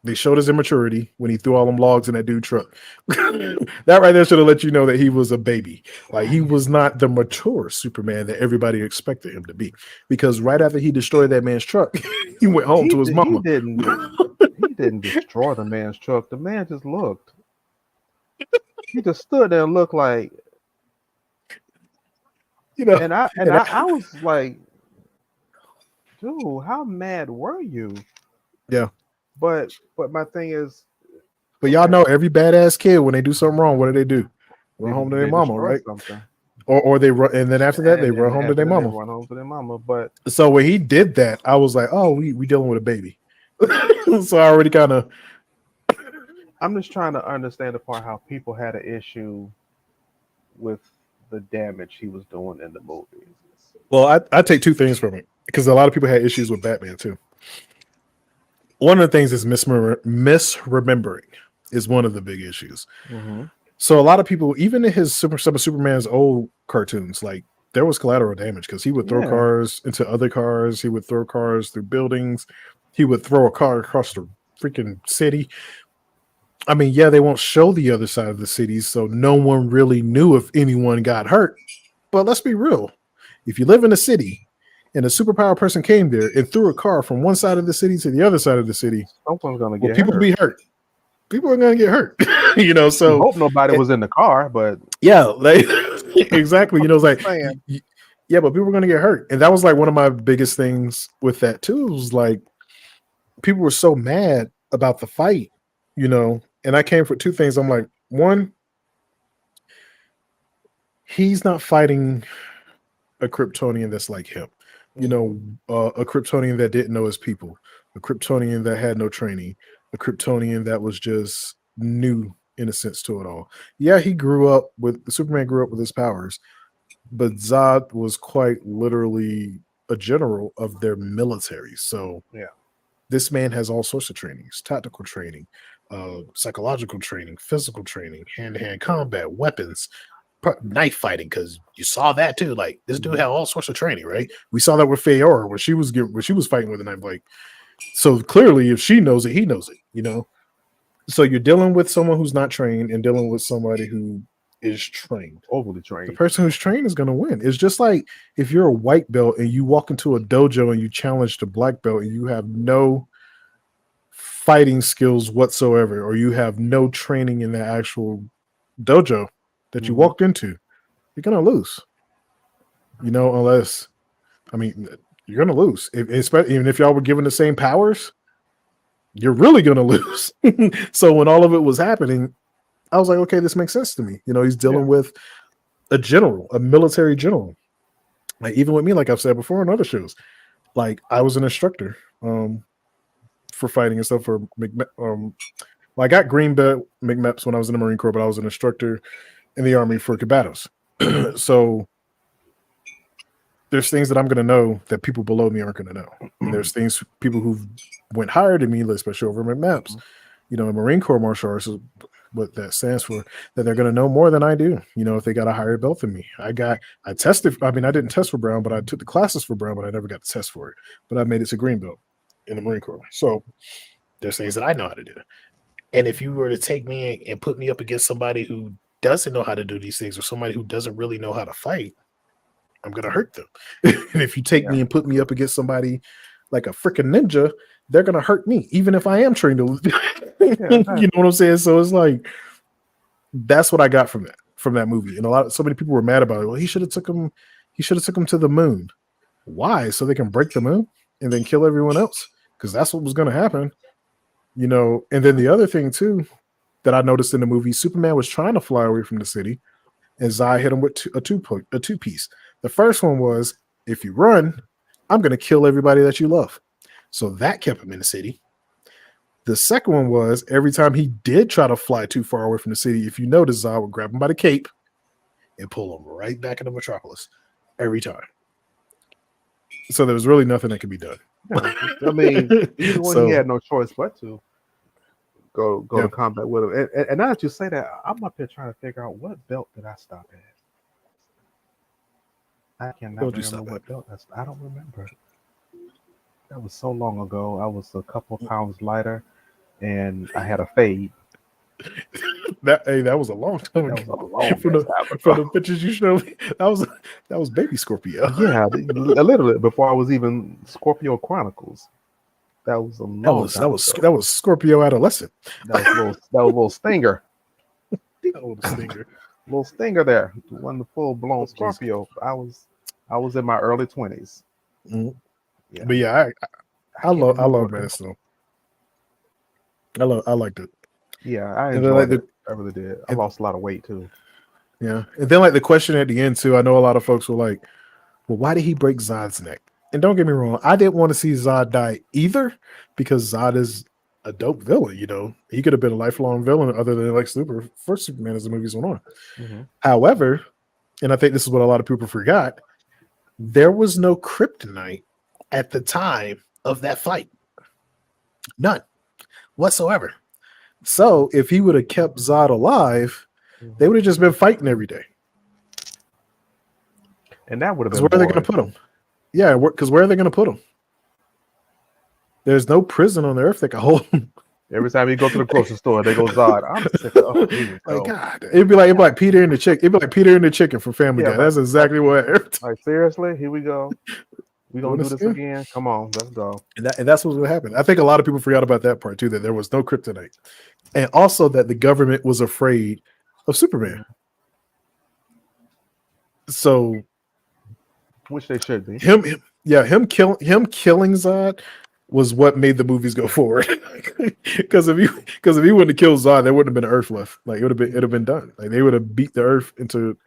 They showed his immaturity when he threw all them logs in that dude truck. That right there should have let you know that he was a baby. Like, he was not the mature Superman that everybody expected him to be. Because right after he destroyed that man's truck, he went home to his mama. He didn't destroy the man's truck. The man just looked. He just stood there and looked like, And I was like, dude, how mad were you? Yeah. But my thing is, but y'all know every badass kid, when they do something wrong, what do? Run home to their mama, right? Something. Or they run, and then after that they run home to their mama. Run home to their mama. But so when he did that, I was like, oh, we dealing with a baby. So I already kind of. I'm just trying to understand the part how people had an issue with the damage he was doing in the movies. Well, I take two things from it, because a lot of people had issues with Batman too. One of the things is misremembering is one of the big issues. Mm-hmm. So a lot of people, even in some of Superman's old cartoons, like, there was collateral damage because he would throw cars into other cars. He would throw cars through buildings. He would throw a car across the freaking city. I mean, yeah, they won't show the other side of the city, so no one really knew if anyone got hurt. But let's be real. If you live in a city and a superpower person came there and threw a car from one side of the city to the other side of the city, someone's going to get people hurt. Be hurt. People are going to get hurt. So I hope nobody was in the car, but yeah, like, exactly. It's like, yeah, but people were going to get hurt. And that was like one of my biggest things with that too. It was like, people were so mad about the fight, and I came for two things. I'm like, one, he's not fighting a Kryptonian that's like him, a Kryptonian that didn't know his people, a Kryptonian that had no training, a Kryptonian that was just new in a sense to it all. Yeah, Superman grew up with his powers, but Zod was quite literally a general of their military. So yeah, this man has all sorts of trainings, tactical training, psychological training, physical training, hand-to-hand combat, weapons, knife fighting, because you saw that too. Like, this dude had all sorts of training, right? We saw that with Feora when she was fighting with a knife. Like, so clearly, if she knows it, he knows it. So you're dealing with someone who's not trained and dealing with somebody who is trained, overly trained. The person who's trained is going to win. It's just like if you're a white belt and you walk into a dojo and you challenge the black belt and you have no fighting skills whatsoever, or you have no training in the actual dojo that you walked into, you're going to lose. Unless, you're going to lose. Even if y'all were given the same powers, you're really going to lose. So when all of it was happening, I was like, okay, this makes sense to me. He's dealing with a general, a military general. Like, even with me, like I've said before on other shows, like, I was an instructor for fighting and stuff for I got green belt McMeps when I was in the Marine Corps, but I was an instructor in the Army for combativs. So there's things that I'm going to know that people below me aren't going to know. And there's things people who went higher than me, especially over McMeps, Marine Corps martial arts is what that stands for, that they're going to know more than I do, if they got a higher belt than me. I tested, I didn't test for brown, but I took the classes for brown, but I never got to test for it. But I made it to green belt in the Marine Corps. So there's things that I know how to do. And if you were to take me and put me up against somebody who doesn't know how to do these things, or somebody who doesn't really know how to fight, I'm going to hurt them. And if you take me and put me up against somebody like a freaking ninja, they're going to hurt me, even if I am trained to. You know what I'm saying? So it's like, that's what I got from that movie. And so many people were mad about it. Well, he should have took him to the moon. Why? So they can break the moon and then kill everyone else, because that's what was going to happen. You know, and then the other thing too that I noticed in the movie, Superman was trying to fly away from the city, and Zod hit him with a two piece. The first one was, if you run, I'm going to kill everybody that you love. So that kept him in the city. The second one was, every time he did try to fly too far away from the city, if you notice, Zod would grab him by the cape and pull him right back into Metropolis every time. So there was really nothing that could be done. Yeah, I mean, even when So he had no choice but to go yeah. to combat with him. And now that you say that, I'm up here trying to figure out what belt did I stop at. I cannot What would you remember stop what at? belt I don't remember. That was so long ago. I was a couple pounds lighter, and I had a fade. That was a long time That ago. was a long From ass the time from ago. the pictures you showed me, that was baby Scorpio. Yeah, literally before I was even Scorpio Chronicles. That was a long time ago. That was Scorpio adolescent. That was a little stinger. That little stinger. Little stinger there. Wasn't the full blown Oh, geez. Scorpio. I was in my early 20s. Mhm. Yeah. But yeah, I can't love remember. Man of Steel. I liked it. Yeah, I And then like enjoyed it. I really did. I lost a lot of weight too. yeah, and then like the question at the end too. I know a lot of folks were like, "Well, why did he break Zod's neck?" And don't get me wrong, I didn't want to see Zod die either, because Zod is a dope villain. You know, he could have been a lifelong villain other than like for Superman as the movies went on. Mm-hmm. However, and I think this is what a lot of people forgot, there was no kryptonite at the time of that fight. None whatsoever. So if he would have kept Zod alive, they would have just been fighting every day. And that would have Because been where are they boring. going to put him? Yeah, because where are they going to put him? There's no prison on the earth that can hold him. Every time you go to the grocery store, they go Zod. I'm sick of like God. It'd be like Peter and the chicken. It'd be like Peter and the chicken from Family Guy. That's exactly what. Like seriously, here we go. We gonna do this again. Come on, let's go. And that's what's gonna happen. I think a lot of people forgot about that part too. That there was no kryptonite, and also that the government was afraid of Superman. So, which they should be. Him killing Zod was what made the movies go forward. Because if he wouldn't have killed Zod, there wouldn't have been an Earth left. Like it'd have been done. Like they would have beat the Earth into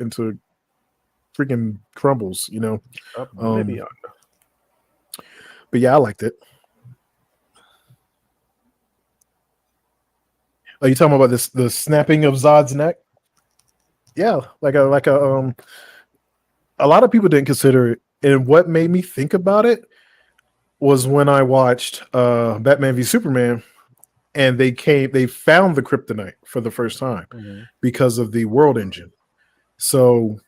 freaking crumbles. You know. Maybe. But yeah, I liked it. Are you talking about the snapping of Zod's neck? Yeah, like a lot of people didn't consider it, and what made me think about it was when I watched Batman v Superman, and they found the kryptonite for the first time because of the world engine. So,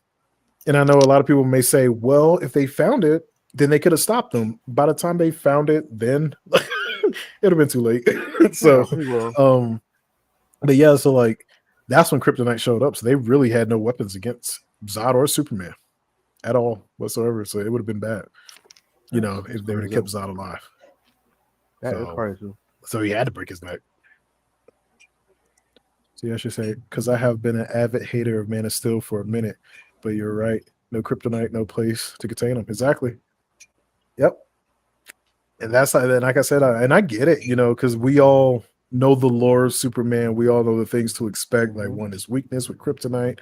and I know a lot of people may say, well, if they found it, then they could have stopped them. By the time they found it, then it'd have been too late. So, but yeah, so like that's when kryptonite showed up. So they really had no weapons against Zod or Superman at all whatsoever. So it would have been bad, you know, if they would have kept Zod alive. That is crazy. So he had to break his neck. So yeah, I should say, because I have been an avid hater of Man of Steel for a minute, but you're right. No kryptonite, no place to contain him. Exactly. Yep. And that's like I said, and I get it, you know, because we all know the lore of Superman. We all know the things to expect, like one, his weakness with kryptonite,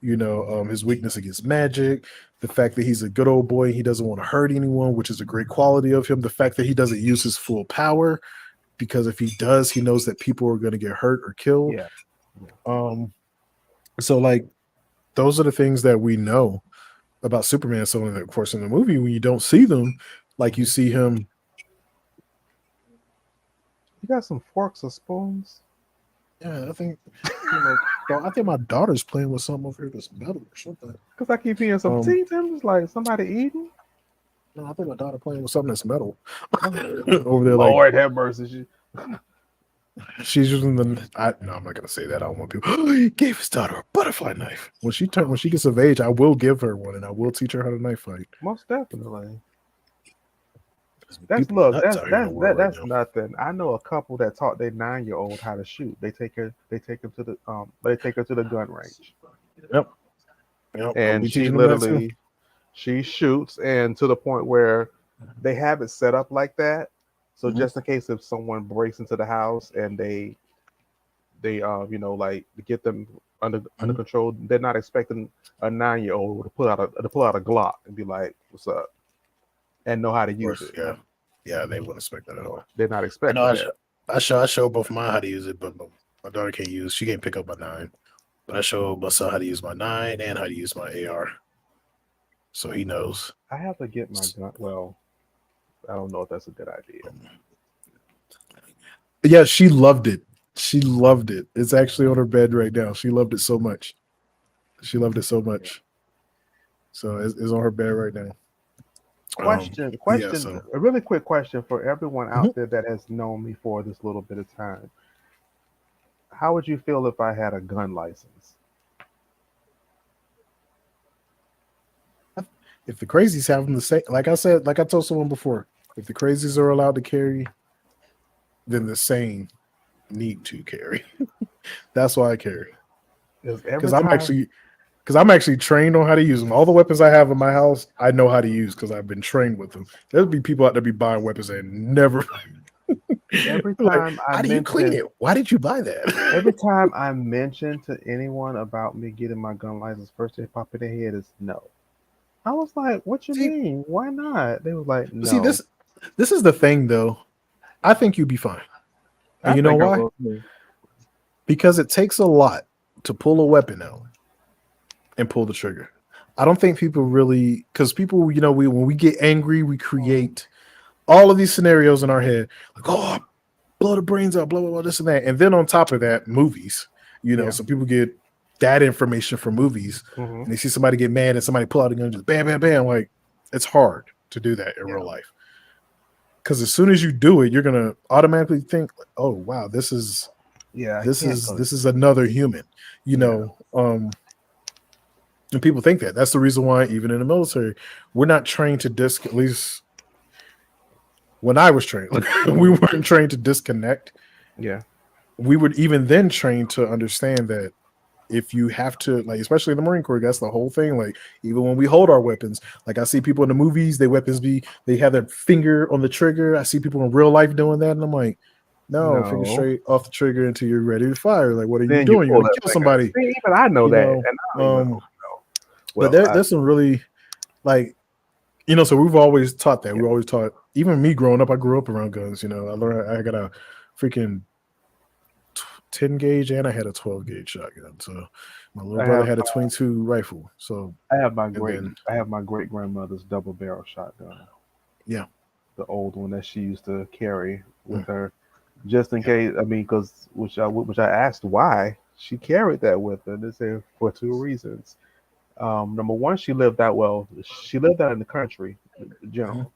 you know, his weakness against magic, the fact that he's a good old boy, he doesn't want to hurt anyone, which is a great quality of him, the fact that he doesn't use his full power, because if he does, he knows that people are going to get hurt or killed. So like those are the things that we know about Superman. So of course in the movie, when you don't see them, like you see him. You got some forks or spoons? Yeah, I think my daughter's playing with something over here that's metal or something. Because I keep hearing some teeth. I'm just like somebody eating. No, I think my daughter playing with something that's metal over there. Lord have mercy. She's using no, I'm not gonna say that. I don't want people. He gave his daughter a butterfly knife. When she gets of age, I will give her one and I will teach her how to knife fight. Most definitely. That's nothing. I know a couple that taught their 9-year-old how to shoot. They take her to the gun range. Yep. And she literally she shoots, and to the point where they have it set up like that. So Mhm. just in case if someone breaks into the house and they like to get them under Mhm. control, they're not expecting a 9-year-old to pull out a Glock and be like, "What's up?" and know how to Of use course, it. yeah, yeah, they wouldn't expect that at all. They're not I know. expecting that. I show both mine how to use it, but my daughter can't use. She can't pick up my 9, but I show my son how to use my 9 and how to use my AR, so he knows. I have to get my gun. Well, I don't know if that's a good idea. Yeah, she loved it. She loved it. It's actually on her bed right now. She loved it so much. She loved it so Yeah. much. So it's on her bed right now. Question, Yeah. question, So a really quick question for everyone mhm. out there that has known me for this little bit of time. How would you feel if I had a gun license? If the crazies have them the same, like I said, like I told someone before, if the crazies are allowed to carry, then the sane need to carry. That's why I carry. Because Because every time, I'm actually trained on how to use them. All the weapons I have in my house, I know how to use because I've been trained with them. There'll be people out there be buying weapons and never every like, time I how do you clean mention, it? Why did you buy that? every time I mention to anyone about me getting my gun license, first thing pop in their head is no. I was like, "What you see, mean? Why not?" They was like, see "No." this is the thing though. I think you'd be fine. And I you know think I why? will too. Because it takes a lot to pull a weapon out and pull the trigger. I don't think people really, because people, when we get angry, we create all of these scenarios in our head, like, oh, blow the brains out, blah, blah, blah, this and that. And then on top of that, movies, Yeah. so people get that information from movies Hmm. and they see somebody get mad and somebody pull out a gun, just bam, bam, bam. Like, it's hard to do that in Yeah. real life. Because as soon as you do it, you're gonna automatically think, "Oh wow, this is Yeah. I this can't is go. this is another human," you Yeah. know. And people think that. That's the reason why, even in the military, we're not trained to at least when I was trained, we Mhm. weren't trained to disconnect. Yeah. We would even then train to understand that if you have to, like, especially in the Marine Corps, that's the whole thing. Like, even when we hold our weapons, like I see people in the movies, they have their finger on the trigger. I see people in real life doing that, and I'm like, no, finger No. straight off the trigger until you're ready to fire. Like, what are you Then you doing? You're pull gonna that kill finger. somebody, See, even I know you that, know. and I don't even know. But Well, there's some really, like, so we've always taught that. yeah, We always taught, even me growing up, I grew up around guns. I learned, I got a freaking 10 gauge and I had a 12 gauge shotgun. So my little I brother have had a 22 rifle. So, I have my and great then, I have my great grandmother's double barrel shotgun, yeah. the old one that she used to carry with Mm, her, just in yeah. case. I mean, because which I asked why she carried that with her. They said for two reasons. Number one, she lived out well. She lived out in the country, in Mhm. general,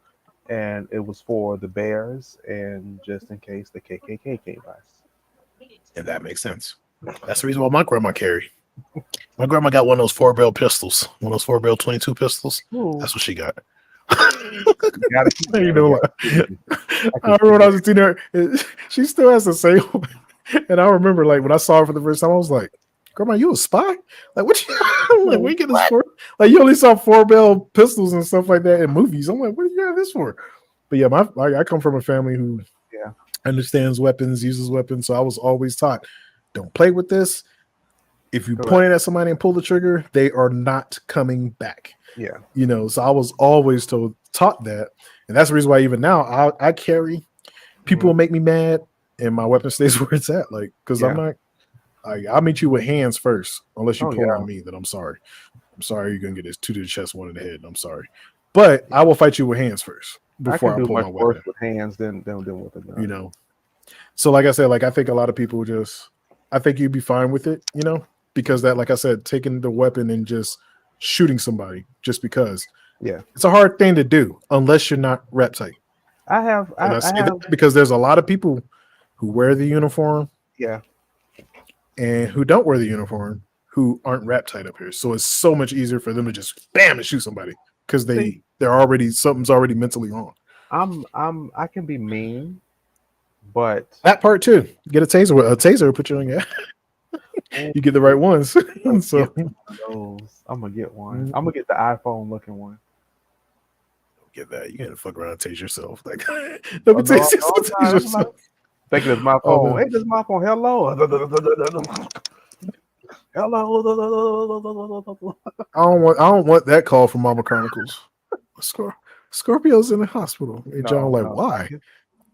and it was for the bears and just in case the KKK came by. And that makes sense. That's the reason why my grandma carried. My grandma got one of those 4 barrel pistols, one of those 4 barrel 22 pistols. Ooh, That's what she got. you gotta keep You that. know what? I I can remember see when I it. was a teenager, she still has the same one. And I remember, like, when I saw her for the first time, I was like, Grandma, you a spy? Like, what you, I'm like, where you get this for? Like, you only saw 4 barrel pistols and stuff like that in movies. I'm like, what do you have this for? But yeah, I come from a family who Yeah, understands weapons, uses weapons. So I was always taught, don't play with this. If you correct. point it at somebody and pull the trigger, they are not coming back. Yeah. So I was always taught that. And that's the reason why even now I carry. People Hmm. will make me mad and my weapon stays where it's at. Like, because I'm Yeah. not, I'll meet you with hands first, unless you Oh pull yeah. on me, then I'm sorry. I'm sorry you're going to get this 2 to the chest, 1 in the head. I'm sorry. But I will fight you with hands first I before can I do pull much my worse weapon, with hands than with a you gun. know? So, like I said, like, I think a lot of people I think you'd be fine with it, because that, like I said, taking the weapon and just shooting somebody just because Yeah. it's a hard thing to do unless you're not rep tight. I have. And I, I I say have. that because there's a lot of people who wear the uniform Yeah. and who don't wear the uniform who aren't wrapped tight up here. So it's so much easier for them to just bam and shoot somebody because See, something's already mentally wrong. I can be mean, but That part too. Get a taser. A taser will put you on your. oh, You get the right ones. I'm gonna get So one of those. I'm gonna get one. I'm gonna get the iPhone looking one. get that. You can't fuck around and tase yourself. Like, let me Oh, no, tase yourself. all the Tase time. I'm like, yourself. thinking it's my Oh, phone. man. Hey, this is my phone. Hello. Hello. I don't want that call from Mama Chronicles. Scorpio's in the hospital. And John like, No. why?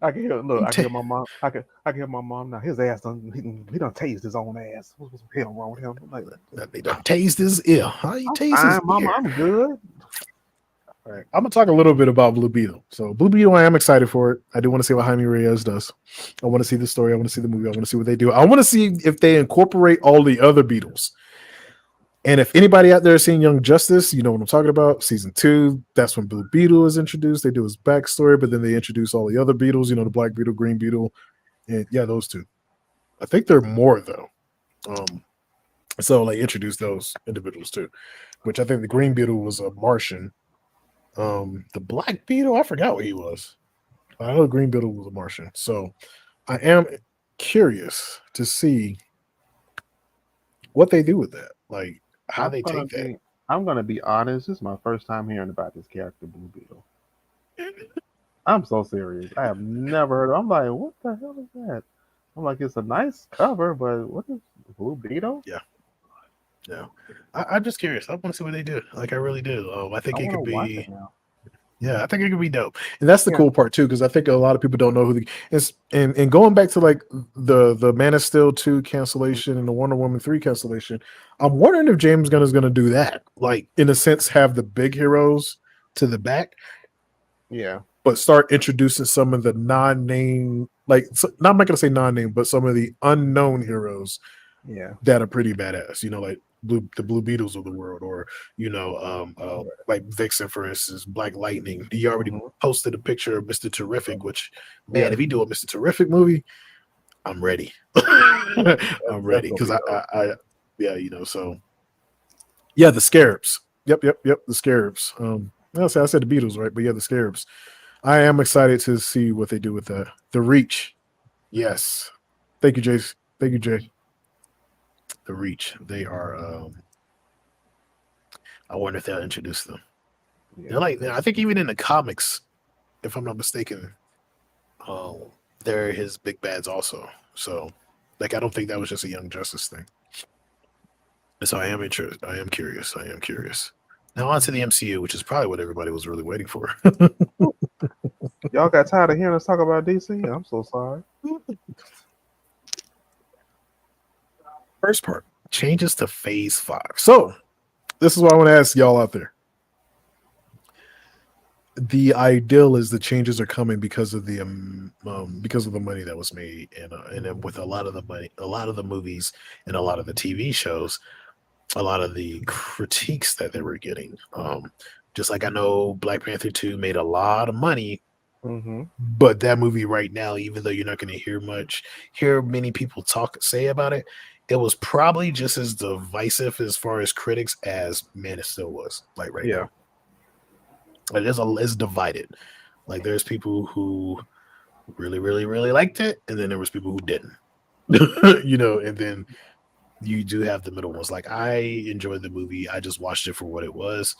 I can hear. Look, He I can ta- hear my mom. I can hear my mom now. His ass done. He done tased his own ass. What's the hell wrong with him? I'm like, They done tased his ear. How you I'm tase his fine, Mama. ear? I'm good. All right. I'm gonna talk a little bit about Blue Beetle. So Blue Beetle, I am excited for it. I do want to see what Jaime Reyes does. I want to see the story. I want to see the movie. I want to see what they do. I want to see if they incorporate all the other Beetles. And if anybody out there is seeing Young Justice, you know what I'm talking about. Season 2, that's when Blue Beetle is introduced. They do his backstory, but then they introduce all the other Beetles. You know, the Black Beetle, Green Beetle, and yeah, those two. I think there are more though. So like introduce those individuals too. Which I think the Green Beetle was a Martian. The Black Beetle, I forgot what he was. I know Green Beetle was a Martian. So I am curious to see what they do with that. Like how I'm they gonna take that. be. I'm gonna be honest. This is my first time hearing about this character, Blue Beetle. I'm so serious. I have never heard of. I'm like, what the hell is that? I'm like, it's a nice cover, but what is Blue Beetle? Yeah. Yeah. I'm just curious. I want to see what they do. Like I really do. I think I it want to could watch it be now. yeah, I think it could be dope. And that's the Yeah. cool part too, because I think a lot of people don't know who the it's and going back to like the Man of Steel 2 cancellation and the Wonder Woman 3 cancellation, I'm wondering if James Gunn is gonna do that. Like in a sense, have the big heroes to the back, Yeah. but start introducing some of the non-name, like not I'm not gonna say non-name, but some of the unknown heroes Yeah. that are pretty badass, you know, like the Blue Beetles of the world, or you know, like Vixen, for instance, Black Lightning. He already Mhm. posted a picture of Mr. Terrific, which man, Yeah. if he do a Mr. Terrific movie, I'm ready. I'm That's ready gonna because be dope. yeah, you know, so yeah, the Scarabs. Yep, the Scarabs. I said the Beatles, right? But yeah, the Scarabs. I am excited to see what they do with that. The Reach. Yes. Thank you, Jace. Thank you, Jay. The Reach. They are I wonder if they'll introduce them. They're Yeah. like, I think even in the comics, if I'm not mistaken, they're his big bads also. So, like, I don't think that was just a Young Justice thing. So I am interested. I am curious. I am curious. Now on to the MCU, which is probably what everybody was really waiting for. Y'all got tired of hearing us talk about DC? I'm so sorry. First part changes to Phase 5. So this is what I want to ask y'all out there. The ideal is the changes are coming because of the money that was made, and then with a lot of the money, a lot of the movies and a lot of the TV shows, a lot of the critiques that they were getting. Just like I know Black Panther 2 made a lot of money, Mm-hmm. but that movie right now, even though you're not going to hear many people say about it, it was probably just as divisive as far as critics as Man of Steel was. Like right Yeah. now, like it's divided. Like there's people who really, really, really liked it, and then there was people who didn't. You know, and then you do have the middle ones. Like I enjoyed the movie. I just watched it for what it was.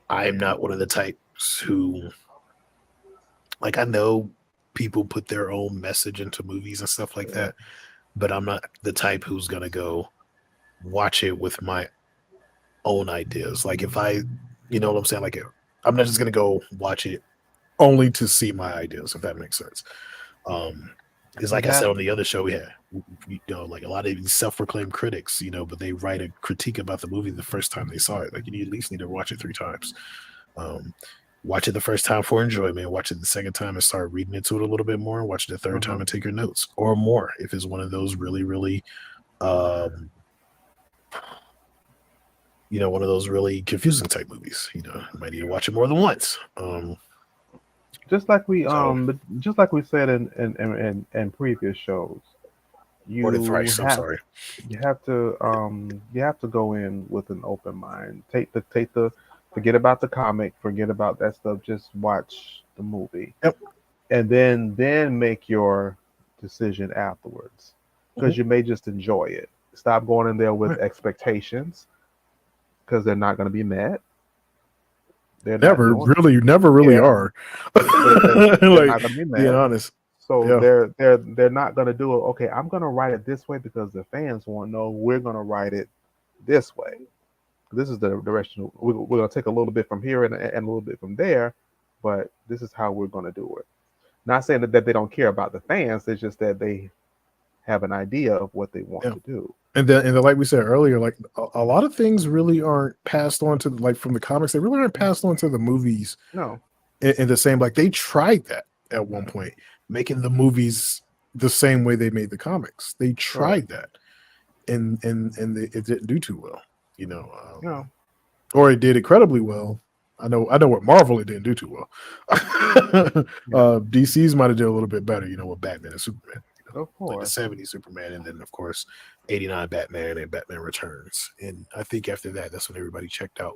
I'm not one of the types who like I know people put their own message into movies and stuff like Yeah. that, but I'm not the type who's gonna go watch it with my own ideas. Like if I, you know what I'm saying? Like I'm not just gonna go watch it only to see my ideas, if that makes sense. It's You like I have said on the other show we had, you know, like a lot of these self-proclaimed critics, you know, but they write a critique about the movie the first time they saw it. Like you at least need to watch it 3 times. Um, watch it the first time for enjoyment, watch it the second time and start reading into it a little bit more, and watch it the third time and take your notes or more if it's one of those really, really um, you know, one of those really confusing type movies. You know, you might need to watch it more than once. just like we So just like we said in previous shows. more than You thrice. I'm have sorry. you have to go in with an open mind. Take the forget about the comic, forget about that stuff. Just watch the movie, Yep. and then make your decision afterwards, because Mhm. you may just enjoy it. Stop going in there with Right. expectations, because they're not going to be met. They're not doing never really yeah, are. they're Like not gonna be being mad. honest. So Yeah. they're not gonna do it. Okay, I'm gonna write it this way because the fans want to know. We're gonna write it this way. This is the direction we're gonna take a little bit from here and a little bit from there, but this is how we're gonna do it. Not saying that they don't care about the fans. It's just that they have an idea of what they want Yeah. to do. And then like we said earlier, like a lot of things really aren't passed on to like from the comics. They really aren't passed on to the movies No. in the same. Like they tried that at one point, making the movies the same way they made the comics. They tried that, and it didn't do too well. You know, No. or it did incredibly well. I know what Marvel it didn't do too well. DC's might have did a little bit better. You know, with Batman and Superman. Of Like the course. 70s Superman, and then of course 89 Batman and Batman Returns. And I think after that, that's when everybody checked out.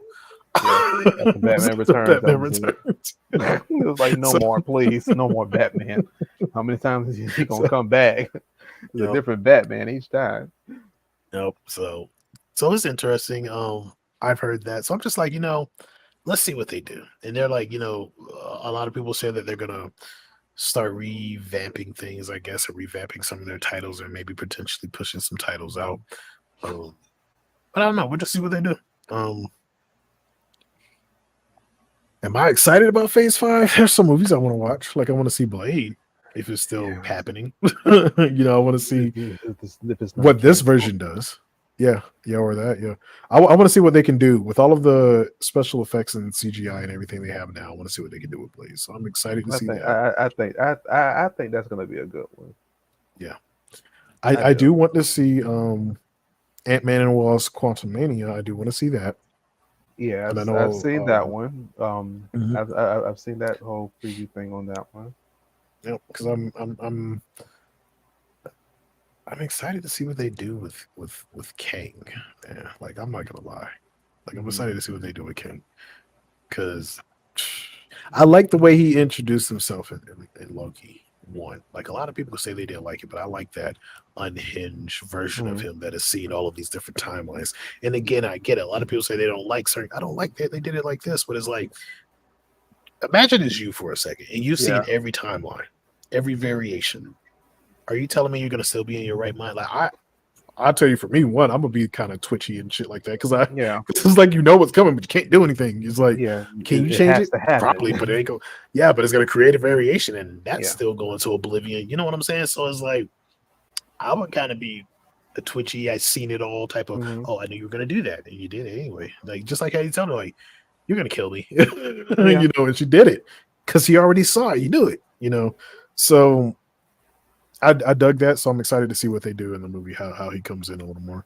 After Batman Returns, Batman Returns. It was like no more, please, no more Batman. How many times is he gonna come back? It's a different Batman each time. Nope. So it's interesting. I've heard that. So I'm just like, let's see what they do. And they're like, a lot of people say that they're gonna start revamping things, I guess, or revamping some of their titles, or maybe potentially pushing some titles out. But I don't know. We'll just see what they do. Am I excited about Phase 5? There's some movies I want to watch. Like I want to see Blade if it's still happening. I want to see what this version does. Yeah, or that. Yeah, I want to see what they can do with all of the special effects and CGI and everything they have now. I want to see what they can do with Blade. So I'm excited to see that. I think that's going to be a good one. Yeah, I do want to see Ant-Man and Wasp: Quantumania. I do want to see that. Yeah, I've seen that one. I've seen that whole preview thing on that one. Yeah, because I'm excited to see what they do with Kang. Yeah, like I'm not gonna lie, like I'm excited to see what they do with Kang, because I like the way he introduced himself in Loki 1. Like a lot of people say they didn't like it, but I like that unhinged version of him that has seen all of these different timelines. And again, I get it. A lot of people say they don't like certain. I don't like that they did it like this, but it's like, imagine it's you for a second, and you've seen every timeline, every variation. Are you telling me you're gonna still be in your right mind? Like I'll tell you, for me, one, I'm gonna be kind of twitchy and shit like that because it's like what's coming, but you can't do anything. It's like, can you change it? Probably, but it ain't go. Yeah, but it's gonna create a variation, and that's still going to oblivion. You know what I'm saying? So it's like I would kind of be a twitchy, I seen it all type of. Oh, I knew you were gonna do that, and you did it anyway. Like just like how you tell me, like you're gonna kill me, and she did it because he already saw it. You knew it, So I dug that, so I'm excited to see what they do in the movie, how he comes in a little more.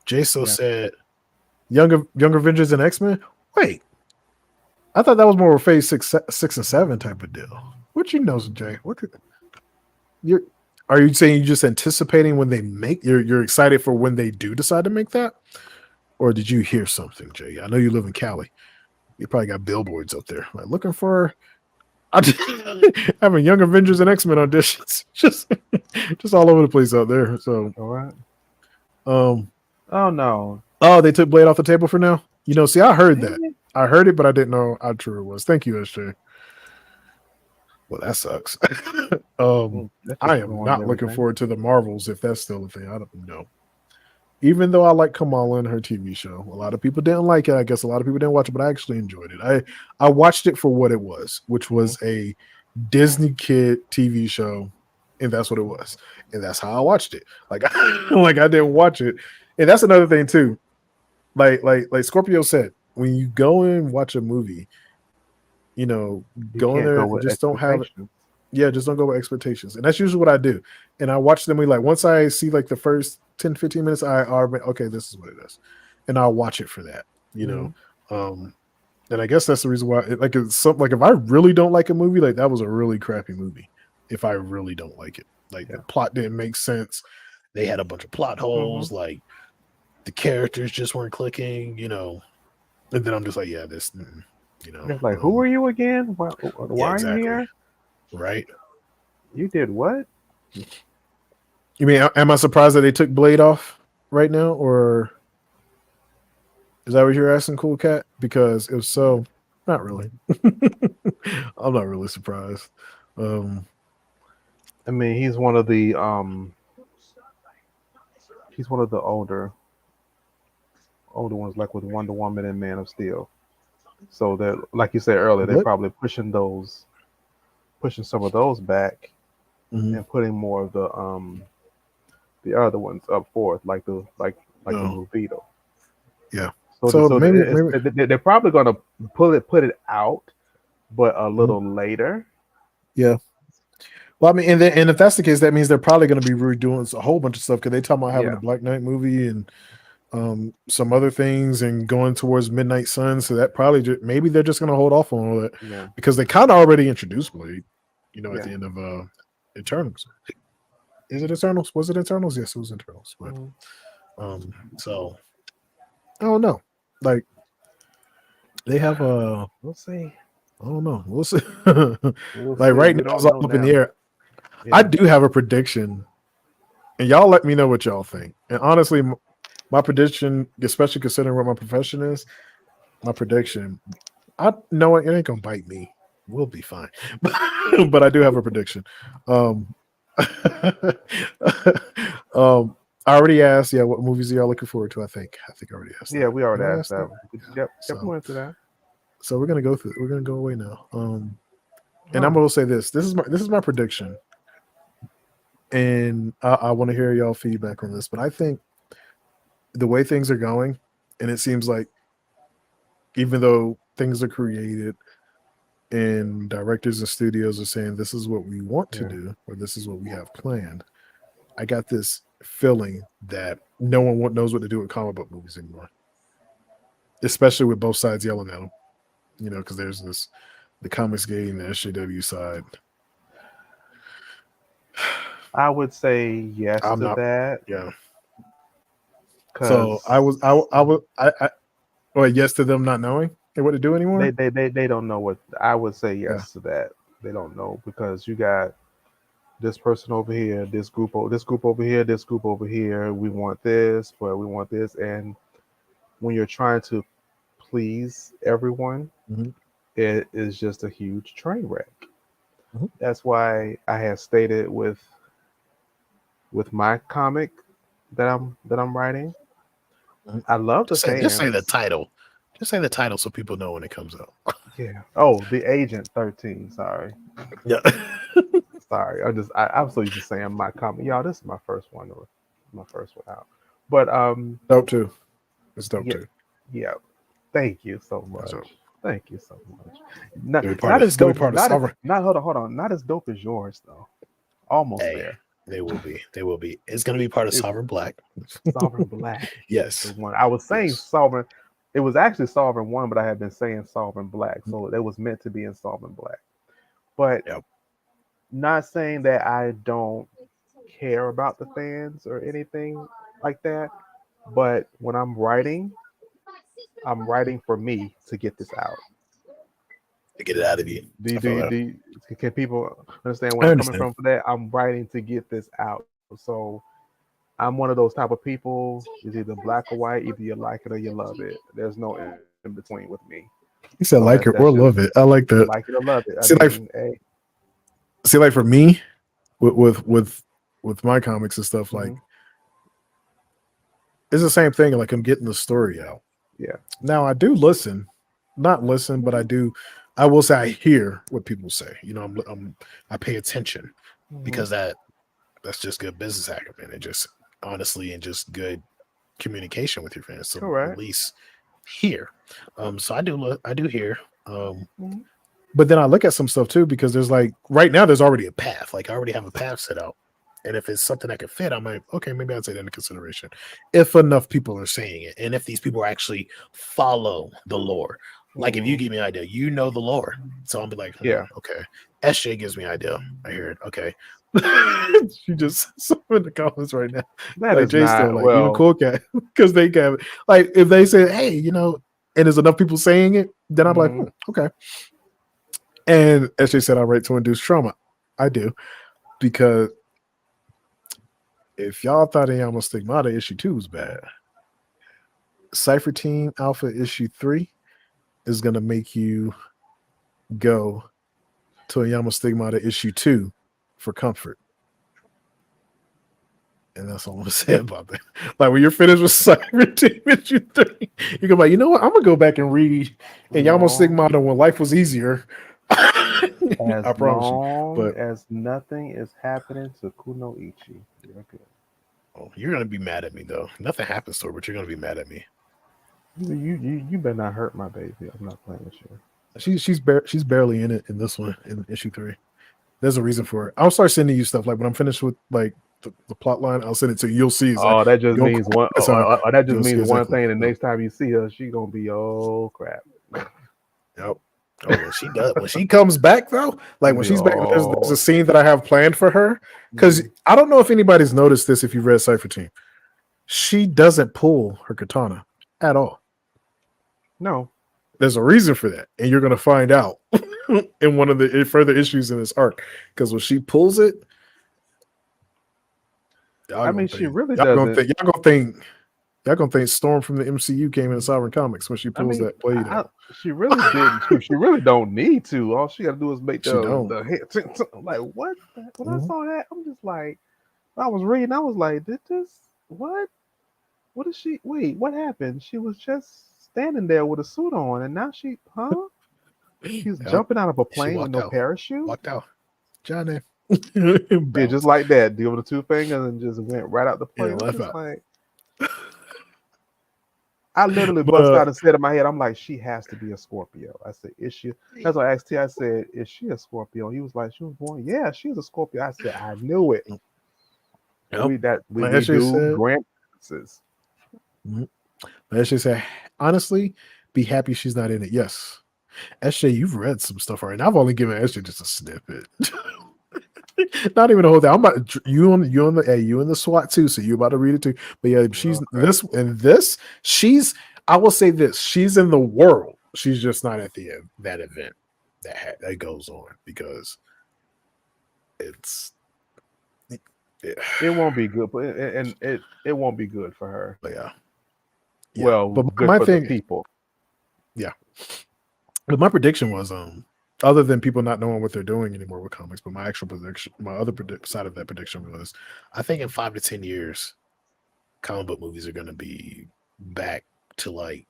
Jaso said, Younger Avengers and X-Men? Wait, I thought that was more of a Phase 6 and 7 type of deal. What you know, Jay? Are you saying you're just anticipating when they make, you're excited for when they do decide to make that? Or did you hear something, Jay? I know you live in Cali. You probably got billboards up there, like looking for having Young Avengers and X-Men auditions, just all over the place out there. So, all right. Oh no. Oh, they took Blade off the table for now. See, I heard that. I heard it, but I didn't know how true it was. Thank you, SJ. Well, that sucks. I am not looking forward to the Marvels if that's still a thing. I don't know. Even though I like Kamala and her TV show, a lot of people didn't like it. I guess a lot of people didn't watch it, but I actually enjoyed it. I watched it for what it was, which was a Disney kid TV show, and that's what it was, and that's how I watched it. Like I didn't watch it, and that's another thing too. Like Scorpio said, when you go and watch a movie, go in there and just don't have it. Yeah, just don't go with expectations. And that's usually what I do. And I watch them. Once I see like the first 10, 15 minutes, okay, this is what it is. And I'll watch it for that, And I guess that's the reason why, it's something like if I really don't like a movie, like that was a really crappy movie. If I really don't like it, the plot didn't make sense. They had a bunch of plot holes. Like the characters just weren't clicking, And then I'm just like, yeah, this, It's like, who are you again? Why are you here? Right. You did what? You mean, am I surprised that they took Blade off right now, or is that what you're asking, Cool Cat? Because if so, Not really. I'm not really surprised. Um, I mean, he's one of the older ones, like with Wonder Woman and Man of Steel. So that, like you said earlier, they're what? probably pushing some of those back Hmm. and putting more of the other ones up forth, like the No. new Beetle. Yeah. So So maybe they're probably going to put it out, but a mhm. little later. Yeah. Well, I mean, and if that's the case, that means they're probably going to be redoing a whole bunch of stuff because they talking about having a Yeah, Black Knight movie and some other things and going towards Midnight Sun. So that probably maybe they're just going to hold off on all that yeah, because they kind of already introduced Blade. At yeah. the end of Eternals. Is it Eternals? Was it Eternals? Yes, it was Eternals. But Mhm. so I don't know. Like they have We'll see. I don't know. We'll see. We'll Like see. right We now it's don't all know up in now. the air. I Yeah. do have a prediction, and y'all let me know what y'all think. And honestly, my prediction, especially considering what my profession is, my prediction, I know it ain't gonna bite me. We'll be fine. But I do have a prediction. Um, I already asked, yeah, what movies are y'all looking forward to? I think I already asked Yeah, that. we Did already I asked ask that? that. Yep, yep, we So went through that. so we're gonna go away now. And I'm Oh, gonna say this. This is my prediction. And I want to hear y'all feedback on this, but I think the way things are going, and it seems like even though things are created and directors and studios are saying this is what we want to yeah. do or this is what we have planned, I got this feeling that no one knows what to do with comic book movies anymore, especially with both sides yelling at them. Because there's the comics gate and the SJW side. I would say yes I'm to not, that yeah. So I because was, I was, I well, yes to them not knowing what to do anymore. they don't know what. I would say Yeah. yes to that. They don't know because you got this person over here, this group over here, this group over here. We want this, but we want this, and when you're trying to please everyone, Mhm, it is just a huge train wreck. mhm, That's why I had stated with my comic that I'm writing. mhm. I love the Just say the fans. title. Just say the title so people know when it comes out. Yeah. Oh, the Agent 13. Sorry. Yeah. Sorry. I'm so used to saying my comic. Y'all, this is my first one or my first one out. But Dope too. It's dope yeah, too. yeah. Thank you so It's dope. much. Thank you so much. Not Gonna be part not of as it's gonna be dope. part of Sovereign. Not hold on. Not as dope as yours though. Almost Hey, there. they will be. They will be. It's gonna be part of It, Sovereign Black. Sovereign Black is the Yes. one. I was saying Yes. Sovereign. It was actually Sovereign One, but I had been saying Sovereign Black, so it was meant to be in Sovereign Black. But Yep. not saying that I don't care about the fans or anything like that. But when I'm writing for me to get this out. To get it out of you. I feel that. Can people understand where I I'm coming understand. from for that? I'm writing to get this out. So I'm one of those type of people. It's either black or white. Either you like it or you love it. There's no in between with me. He So said like it that's or just love it. I like that. like it or love it. I See, like mean, hey. see, like for me, with my comics and stuff, like Hmm. it's the same thing. Like I'm getting the story out. Yeah. Now I do listen, not listen, but I do. I will say I hear what people say. I pay attention Hmm. because that's just good business acumen and just honestly and just good communication with your fans to at Correct. least hear. So I do hear. Um, Hmm. but then I look at some stuff too because there's like right now there's already a path. Like I already have a path set out. And if it's something that can fit, I'm like, okay, maybe I'd take that into consideration. If enough people are saying it, and if these people actually follow the lore. Like if you Hmm. give me an idea, the lore. So I'll be like, Yeah. okay. SJ gives me an idea. I hear it. Okay. She just so in the comments right now. That Like is Jay still not like even well. cool cat because they can like if they say, hey, and there's enough people saying it, then I'm like, Hmm. okay. And as she said, I write to induce trauma. I do because if y'all thought Ayama Stigmata issue 2 was bad, Cypher Team Alpha issue 3 is going to make you go to Oyama Stigmata issue 2 for comfort. And that's all I'm gonna say about that. Like when you're finished with Cyber Team issue 3, you go like, you know what? I'm gonna go back and read Oyama Stigmata when life was easier. As I promise you. long But as nothing is happening to Kunoichi, you're good. oh, you're gonna be mad at me though. Nothing happens to her, but you're gonna be mad at me. You better not hurt my baby. I'm not playing with you. She's barely in it in this one in issue 3. There's a reason for it. I'll start sending you stuff like when I'm finished with like the plot line. I'll send it to you. You'll see. It's Oh, like, that just means one. That just you'll see means one exactly. thing. The next time you see her, she gonna be crap. Yep. Oh, when she does, when she comes back though, like when she's back, there's a scene that I have planned for her because I don't know if anybody's noticed this. If you've read Cypher Team, she doesn't pull her katana at all. No, there's a reason for that, and you're going to find out in one of the further issues in this arc. Because when she pulls it, I mean, she really doesn't. Y'all gonna think Storm from the MCU came in Sovereign Comics when she pulls that blade out. She really didn't. She really don't need to. All she got to do is make the head. Like what? When I saw that, I'm just like, I was reading. I was like, did this? What? What is she? Wait, what happened? She was just standing there with a suit on, and now she's jumping out of a plane with no parachute. Walked out, Johnny. Yeah, just like that. Deal with the 2 fingers and just went right out the plane. Like, I literally bust out and said in my head, I'm like, she has to be a Scorpio. I said, is she? That's why I asked T. I said, is she a Scorpio? He was like, she was born. Yeah, she's a Scorpio. I said, I knew it. Yep. We do grant answers. SJ said, honestly, be happy she's not in it. Yes. SJ, you've read some stuff already. I've only given SJ just a snippet. Not even a whole thing. I'm about you in the SWAT too, so you're about to read it too. But yeah, she's this. I will say this: she's in the world. She's just not at that event that goes on because it won't be good, and it won't be good for her. But yeah. Well, but good my for thing, the people. Yeah. But my prediction was other than people not knowing what they're doing anymore with comics, but my actual prediction, my other side of that prediction was, I think in 5 to 10 years, comic book movies are going to be back to like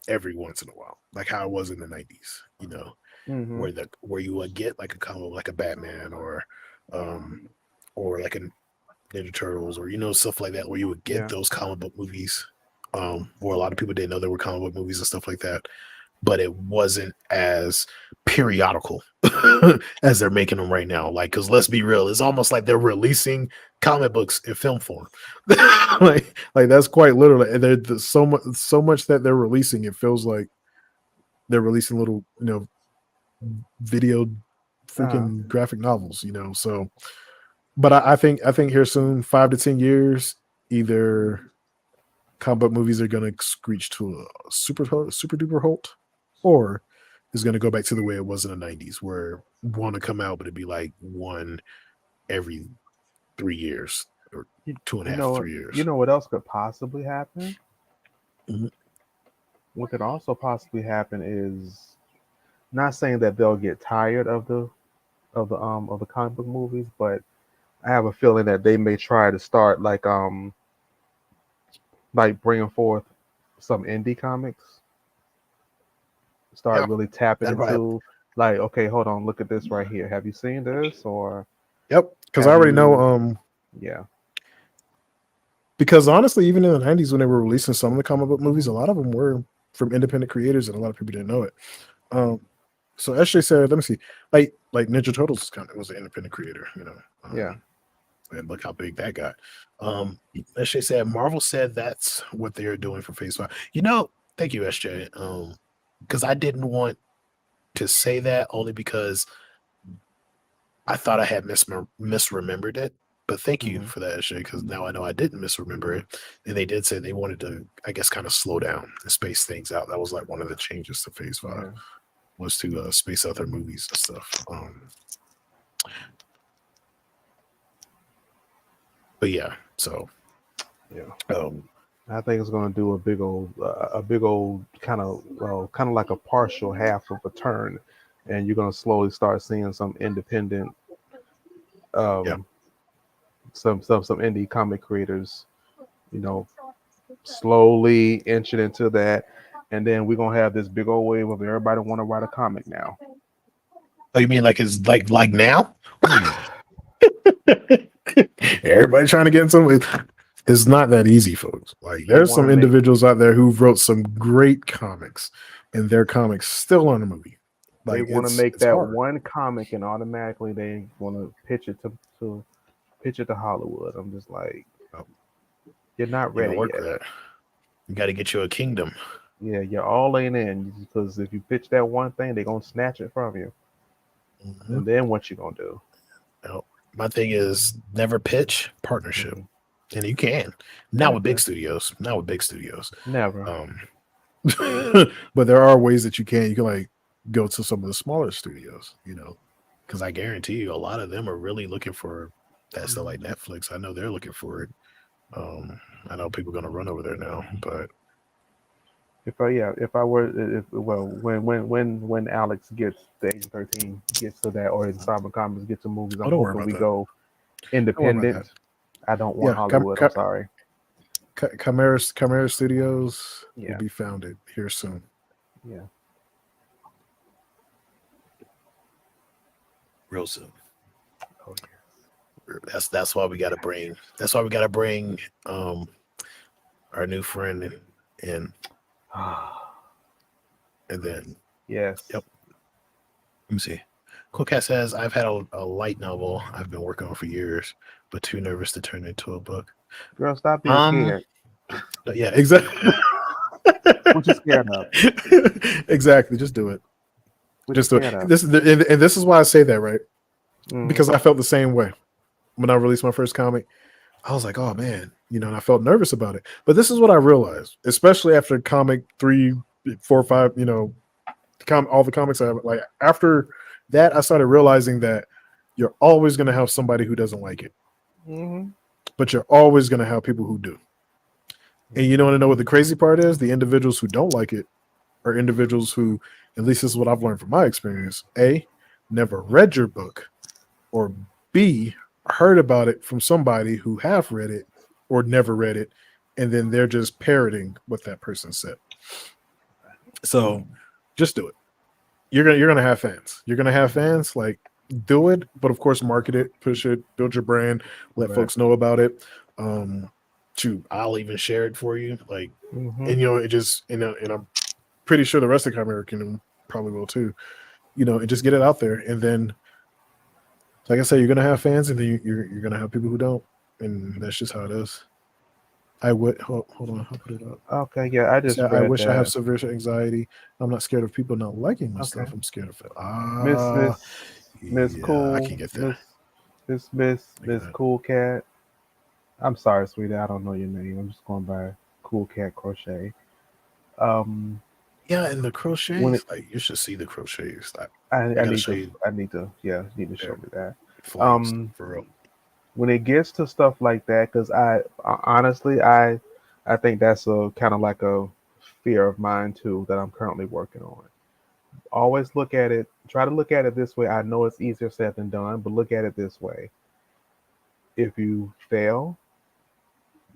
every once in a while, like how it was in the 90s, you know, where you would get like a comic like a Batman or like a Ninja Turtles or, you know, stuff like that, where you would get those comic book movies, where a lot of people didn't know there were comic book movies and stuff like that. But it wasn't as periodical as they're making them right now. Like, because let's be real, it's almost like they're releasing comic books in film form. like that's quite literally. And there's so much that they're releasing. It feels like they're releasing little, you know, video freaking graphic novels. You know, so. But I think here soon, 5 to 10 years, either comic book movies are going to screech to a super duper halt, or is going to go back to the way it was in the 90s, where one to come out, but it'd be like one every 3 years or 2.5, 3 years. You know what else could possibly happen? What could also possibly happen is, not saying that they'll get tired of the comic book movies, but I have a feeling that they may try to start like bringing forth some indie comics. Start really tapping into like, okay, hold on, look at this right here. Have you seen this? Or because I already know. Because honestly, even in the 90s when they were releasing some of the comic book movies, a lot of them were from independent creators, and a lot of people didn't know it. So SJ said, let me see, like Ninja Turtles was an independent creator, you know. And look how big that got. SJ said, Marvel said that's what they're doing for Phase 5. You know, thank you, SJ. Because I didn't want to say that only because I thought I had misremembered it. But thank you for that, SJ, because now I know I didn't misremember it. And they did say they wanted to, I guess, kind of slow down and space things out. That was like one of the changes to Phase 5 was to space out their movies and stuff. But yeah, so I think it's going to do a big old kind of like a partial half of a turn, and you're going to slowly start seeing some independent, Yeah. um, some indie comic creators, you know, slowly inching into that, and then we're gonna have this big old wave of everybody want to write a comic now. Oh, you mean like it's like now? Everybody trying to get into it. It's not that easy, folks. Like They there's want to some make individuals out there who wrote some great comics, and their comics still on the movie. they Like want to make it's that hard. one comic, and automatically they want to pitch it to Hollywood. I'm just like, Oh, you're not you don't ready work yet. for that. You got to get you a kingdom. Yeah, you're all ain't in because if you pitch that one thing, they're gonna snatch it from you. Mhm. And then what you gonna do? Now, my thing is never pitch partnership, Hmm. and you can now with big Never, studios. Now with big studios, never. um, but there are ways that you can. You can like go to some of the smaller studios, because I guarantee you, a lot of them are really looking for that stuff. Like Netflix, I know they're looking for it. I know people are gonna run over there now, but If I were if well when Alex gets the Agent 13 gets to that or Cyber Comics get to movies, oh, I'm don't worry hoping about we that. go Don't worry about that. independent. I don't want Yeah, Hollywood. I'm sorry. Chimera Studios will Yeah, be founded here soon. yeah. Real soon. Oh yes. That's why we gotta bring. That's why we gotta bring our new friend in, and then Yes. yep. Let me see. Cool Cat says I've had a light novel I've been working on for years, but too nervous to turn into a book. Girl, stop being Um. scared. Yeah. Exactly. What you scared of? Exactly. Just do it. What you Just do scared it. of? And this is why I say that, right? Mm, Because I felt the same way when I released my first comic. I was like, oh man, and I felt nervous about it. But this is what I realized, especially after comic 3, 4, 5, all the comics I have. Like after that, I started realizing that you're always going to have somebody who doesn't like it, mm-hmm. but you're always going to have people who do. And you want to know what the crazy part is? The individuals who don't like it are individuals who, at least this is what I've learned from my experience, A, never read your book, or B, heard about it from somebody who have read it or never read it, and then they're just parroting what that person said. So just do it. You're gonna have fans. You're gonna have fans. Like do it, but of course market it, push it, build your brand, let Right. folks know about it. Shoot, I'll even share it for you. Like, Mm-hmm. and it just and I'm pretty sure the rest of the American probably will too. And just get it out there, and then like I said, you're gonna have fans, and then you're gonna have people who don't, and that's just how it is. I would hold on, I'll put it up. Okay. Yeah, I He just said, "I read wish I have that. severe anxiety. I'm not scared of people not liking my Okay. stuff. I'm scared of it." Miss Miss Yeah, I Cool can get that. I get Miss that. Cool Cat. I'm sorry, sweetie. I don't know your name. I'm just going by Cool Cat Crochet. Um, Yeah, and the when it, crochets, like you should see the crochets. I gotta show you. I need to, yeah, you need to Yeah, show me that. flames Um, for real. when it gets to stuff like that, because honestly, I think that's a kind of like a fear of mine too that I'm currently working on. Always look at it, try to look at it this way. I know it's easier said than done, but look at it this way. If you fail,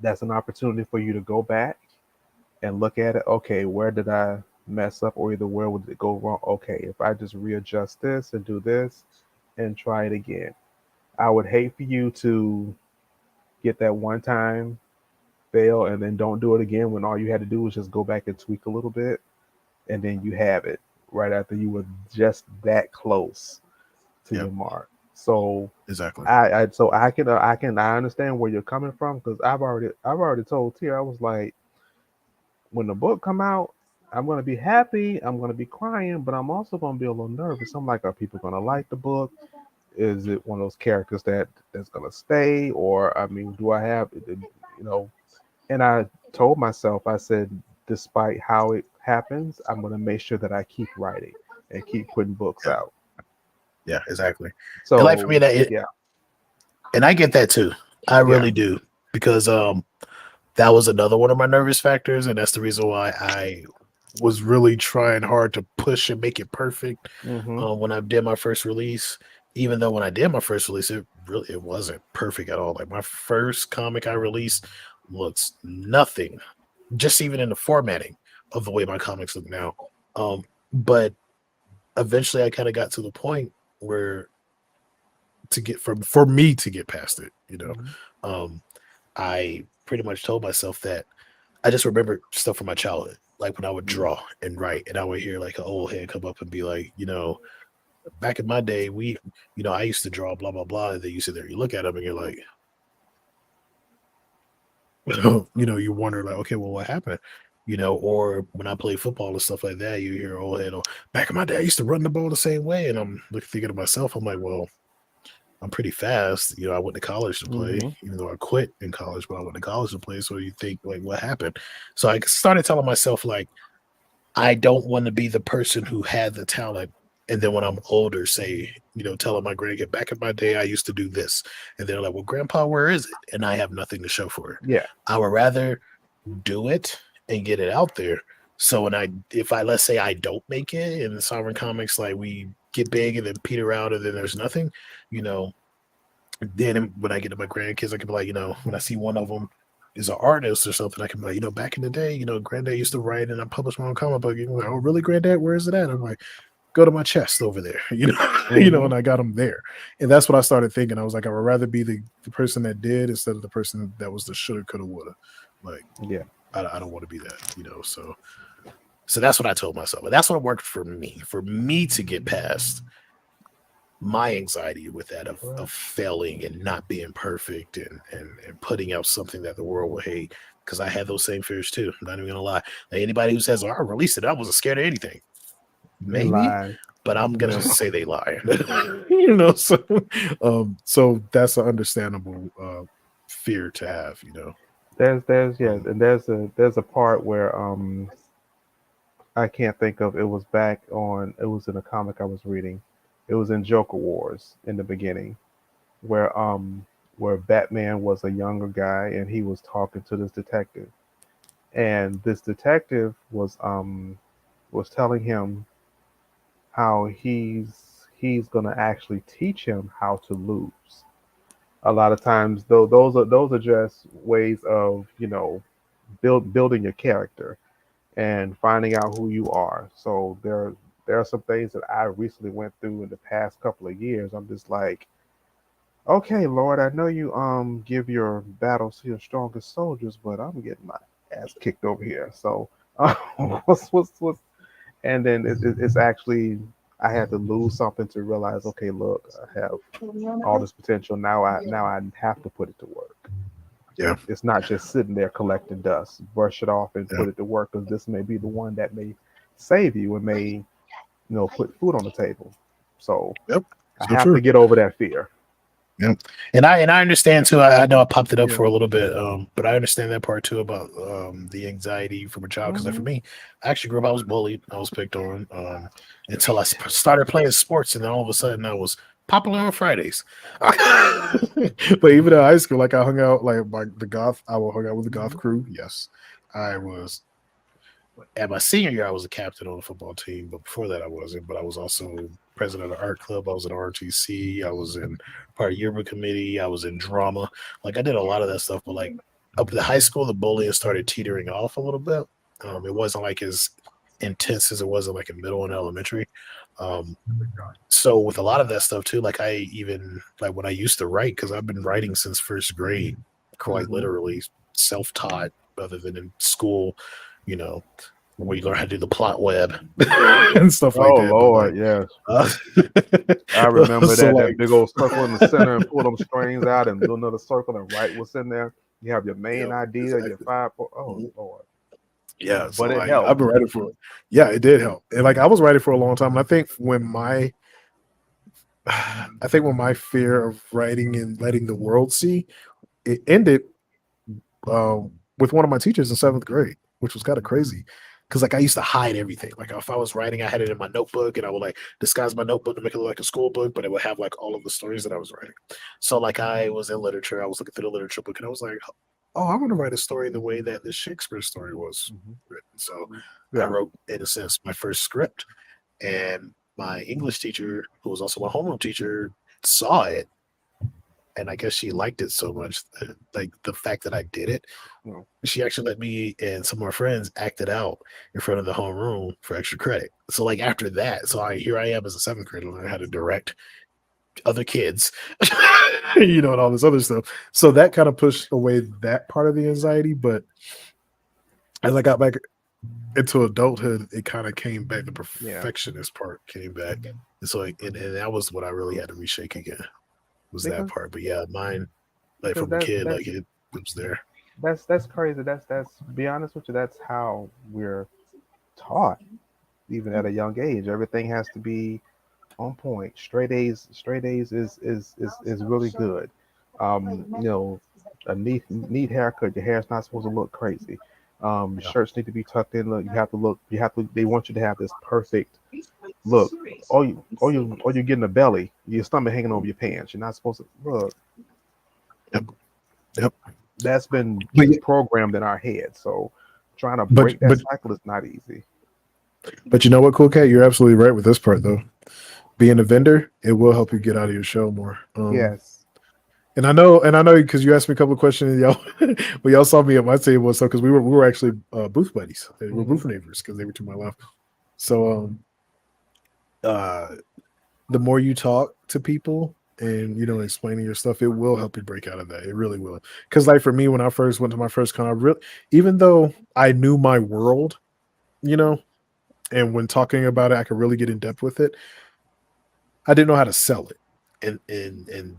that's an opportunity for you to go back and look at it. Okay, where did I mess up, or either where would it go wrong? Okay, if I just readjust this and do this and try it again. I would hate for you to get that one time fail and then don't do it again when all you had to do was just go back and tweak a little bit and then you have it right after you were just that close to Yep, your mark. So exactly. I understand where you're coming from because I've already told Tia I was like when the book come out I'm gonna be happy I'm gonna be crying but I'm also gonna be a little nervous. I'm like are people gonna like the book? Is it one of those characters that's gonna stay or I mean do I have you know and I told myself, I said, despite how it happens, I'm going to make sure that I keep writing and keep putting books Yeah, out. yeah, exactly. And like for me, So, yeah, and I get that too. I yeah, really do because that was another one of my nervous factors, and that's the reason why I was really trying hard to push and make it perfect Mm-hmm. when I did my first release. Even though when I did my first release, it wasn't perfect at all. Like my first comic I released looks nothing, just even in the formatting of the way my comics look now. But eventually, I kind of got to the point where to get from for me to get past it, Mm-hmm. um, I pretty much told myself that I just remember stuff from my childhood, like when I would draw and write, and I would hear like an old head come up and be like, back in my day, I used to draw blah blah blah. And then you sit there, you look at them, and you're like, you wonder like, okay, well, what happened? Or when I play football and stuff like that, you hear old head, oh, back in my day, I used to run the ball the same way, and I'm like thinking to myself, I'm like, well, I'm pretty fast. I went to college to play, Mm-hmm. even though I quit in college, but I went to college to play. So you think like, what happened? So I started telling myself like, I don't want to be the person who had the talent. And then when I'm older, say, telling my grandkid, back in my day, I used to do this. And they're like, well, grandpa, where is it? And I have nothing to show for it. Yeah. I would rather do it and get it out there. So if I, let's say I don't make it in the Sovereign Comics, like we get big and then peter out and then there's nothing, you know, then when I get to my grandkids, I can be like, when I see one of them is an artist or something, I can be like, back in the day, granddad used to write and I published my own comic book. Like, oh, really, granddad? Where is it at? I'm like, go to my chest over there, Mm-hmm. and I got them there. And that's what I started thinking. I was like, I would rather be the person that did instead of the person that was the shoulda, coulda, woulda. Like, Yeah. I don't want to be that, so that's what I told myself. And that's what worked for me to get past my anxiety with that of failing and not being perfect and putting out something that the world will hate, because I had those same fears too. I'm not even gonna lie. Like anybody who says, oh, I released it, I wasn't scared of anything, They maybe, lie. but I'm gonna No. say they lie. So that's an understandable fear to have. There's Um, and there's a part where I can't think of. It was back on. It was in a comic I was reading. It was in Joker Wars in the beginning, where Batman was a younger guy and he was talking to this detective, and this detective was telling him how he's gonna actually teach him how to lose. A lot of times, though, those are just ways of building your character and finding out who you are. So there are some things that I recently went through in the past couple of years. I'm just like, okay, Lord, I know you give your battles to your strongest soldiers, but I'm getting my ass kicked over here. So what's and then it's actually I had to lose something to realize, okay, look, I have all this potential. Now I have to put it to work. yeah, It's not just sitting there collecting dust. Brush it off and yeah, put it to work because this may be the one that may save you and may put food on the table. So yep, I so have to true. get over that fear. Yeah, and I understand too. I know I popped it up Yeah. for a little bit, but I understand that part too about the anxiety from a child. Because like for Hmm. me, I actually grew up. I was bullied. I was picked on until I started playing sports, and then all of a sudden I was popular on Fridays. But even in high school, like I hung out like the goth. I would hang out with the goth Hmm. crew. Yes, I was at my senior year, I was a captain on the football team, but before that, I wasn't. But I was also president of the art club. I was in RTC. I was in part of yearbook committee. I was in drama. Like I did a lot of that stuff. But like up to high school, the bullying started teetering off a little bit. It wasn't like as intense as it was in like in middle and elementary. Um, so with a lot of that stuff too, like I even like when I used to write, because I've been writing since first grade, quite Hmm. literally self-taught, other than in school. You know, where you learn how to do the plot web and stuff like Oh that. But like, Lord, yes. uh, I remember so that like, big old circle in the center and pull them strings out and do another circle and write what's in there. You have your main yeah, idea, your exactly. five. Oh Mhm. Lord, Yeah, so but it like, I've helped. been writing for, yeah, it did help, and like I was writing for a long time. And I think when my, I think when my fear of writing and letting the world see it ended with one of my teachers in seventh grade, which was kind of crazy. Cause like I used to hide everything. Like if I was writing, I had it in my notebook and I would like disguise my notebook to make it look like a school book, but it would have like all of the stories that I was writing. So like I was in literature, I was looking through the literature book and I was like, oh, I want to write a story the way that the Shakespeare story was written. So I Yeah. wrote, in a sense, my first script, and my English teacher, who was also my homeroom teacher, saw it, and I guess she liked it so much, like the fact that I did it. Mm. She actually let me and some of my friends act it out in front of the homeroom for extra credit. So like after that, so here I am as a seventh grader learning how to direct other kids, and all this other stuff. So that kind of pushed away that part of the anxiety. But as I got back into adulthood, it kind of came back. The Yeah. perfectionist part came back, and so and that was what I really had to reshake again. Was that Because part? But yeah, mine, like because from a that kid, like that's it was there. that's crazy. That's be honest with you. That's how we're taught, even at a young age. Everything has to be on point. Straight A's is really good. A neat haircut. Your hair's not supposed to look crazy. Yeah. Shirts need to be tucked in. Look, you have to look. You have to. They want you to have this perfect look. Or you getting a belly. Your stomach hanging over your pants. You're not supposed to look. Yep. Yep. That's been But programmed in our head. So trying to but break that but cycle is not easy. but you know what, Cool Cat, you're absolutely right with this part though. Being a vendor, it will help you get out of your shell more. Yes. And I know because you asked me a couple of questions, and y'all, well, y'all saw me at my table and stuff because we were actually booth buddies. We were Hmm. booth neighbors because they were to my left. So uh, the more you talk to people and explaining your stuff, it will help you break out of that. It really will. Because like for me, when I first went to my first con, I really, even though I knew my world, you know, and when talking about it, I could really get in depth with it. I didn't know how to sell it, and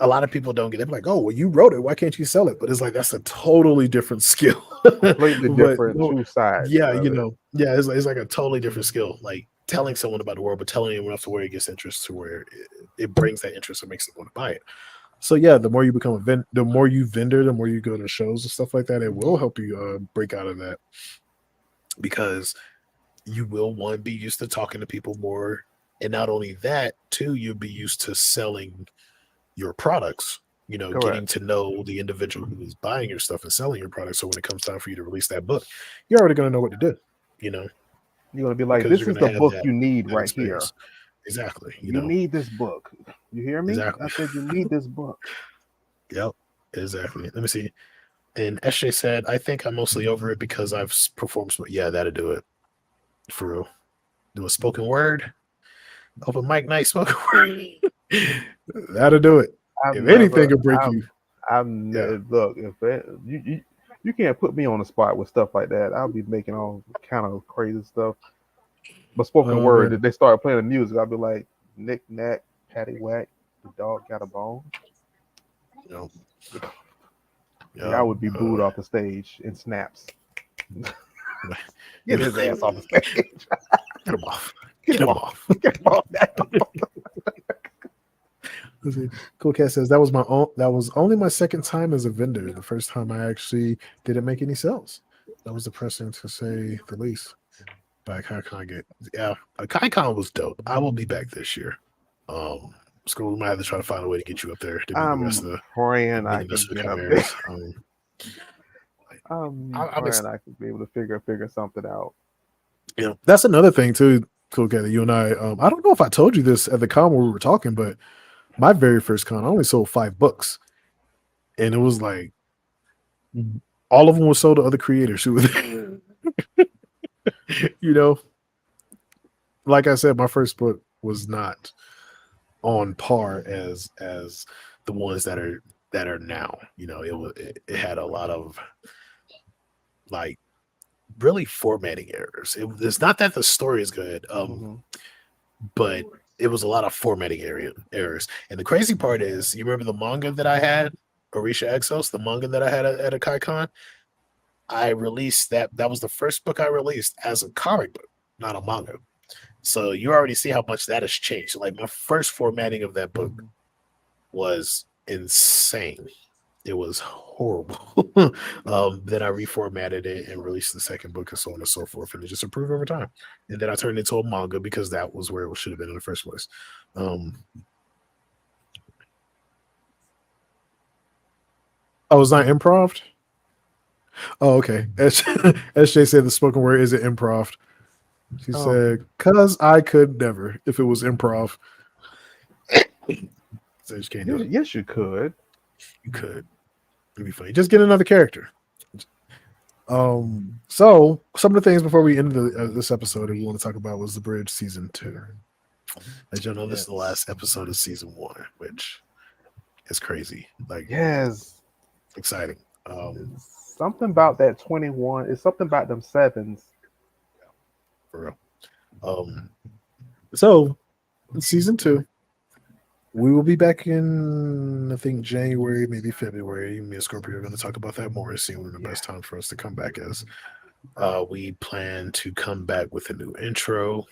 a lot of people don't get it. They're like, oh, well, you wrote it. Why can't you sell it? But it's like that's a totally different skill. Completely But different two sides yeah, of it. yeah, it's like a totally different skill. Like telling someone about the world, but telling them enough to where it gets interest, to where it brings that interest and makes them want to buy it. So yeah, the more you become the more you vendor, the more you go to shows and stuff like that, it will help you break out of that because you will one be used to talking to people more, and not only that, two, you'll be used to selling your products, getting Correct. to know the individual who is buying your stuff and selling your product. So when it comes time for you to release that book, you're already going to know what to do, you know, You're gonna be like, because this you're is going the to have book that you need that right here. experience. Exactly. You need this book. You hear me? I Exactly. said you need this book. Yep. Exactly. Let me see. And SJ said, I think I'm mostly over it because I've performed. Yeah, that'll do it for real. Do a spoken word, open mic night, spoken word. That'll do it. I've If anything never. could break I've. you, yeah. Look. If that, you can't put me on the spot with stuff like that. I'll be making all kind of crazy stuff. But spoken Oh word, man. if they start playing the music, I'll be like, knick knack, patty whack, the dog got a bone. Yep. The guy Yep. would be booed off the stage in snaps. Get his ass off the Get stage. him off. Get Get him him off. off. Get him off that. Cool Cat says that was only my second time as a vendor. The first time I actually didn't make any sales. That was depressing to say the least. But I kind of get yeah. KaiCon was dope. I will be back this year. Um, School, we might have to try to find a way to get you up there to meet the rest I'm of the praying I meeting can us for the get up there. chimeras. I'm I'm praying I can be able to figure something out. that's another thing too. Cool Cat, that you and I don't know if I told you this at the con where we were talking, but my very first con, I only sold 5 books, and it was like all of them were sold to other creators who were there. you know, like I said, my first book was not on par as the ones that are now. It had a lot of like really formatting errors. It's not that the story is good, Hmm. but it was a lot of formatting errors. And the crazy part is, you remember the manga that I had, Orisha Exos, the manga that I had at a KaiCon? I released that. That was the first book I released as a comic book, not a manga. So you already see how much that has changed. Like my first formatting of that book was insane. It was horrible. Then I reformatted it and released the second book and so on and so forth, and it just improved over time. And then I turned it into a manga because that was where it should have been in the first place. Oh, it's not improv? Oh, okay. SJ said the spoken word isn't improv. She Oh, said, "Cause I could never if it was improv." So you can't do yes, it. yes, you could. You could. It'd be funny. Just get another character. So some of the things before we end this episode that we want to talk about was the Bridge season 2. As you know, this is the Yes, last episode of season 1, which is crazy. Like yes. exciting. It's something about that 21. It's something about them sevens. For real. So in season 2, we will be back in, I think, January, maybe February. Me and Scorpio are going to talk about that more and see when the Yeah. best time for us to come back is. We plan to come back with a new intro.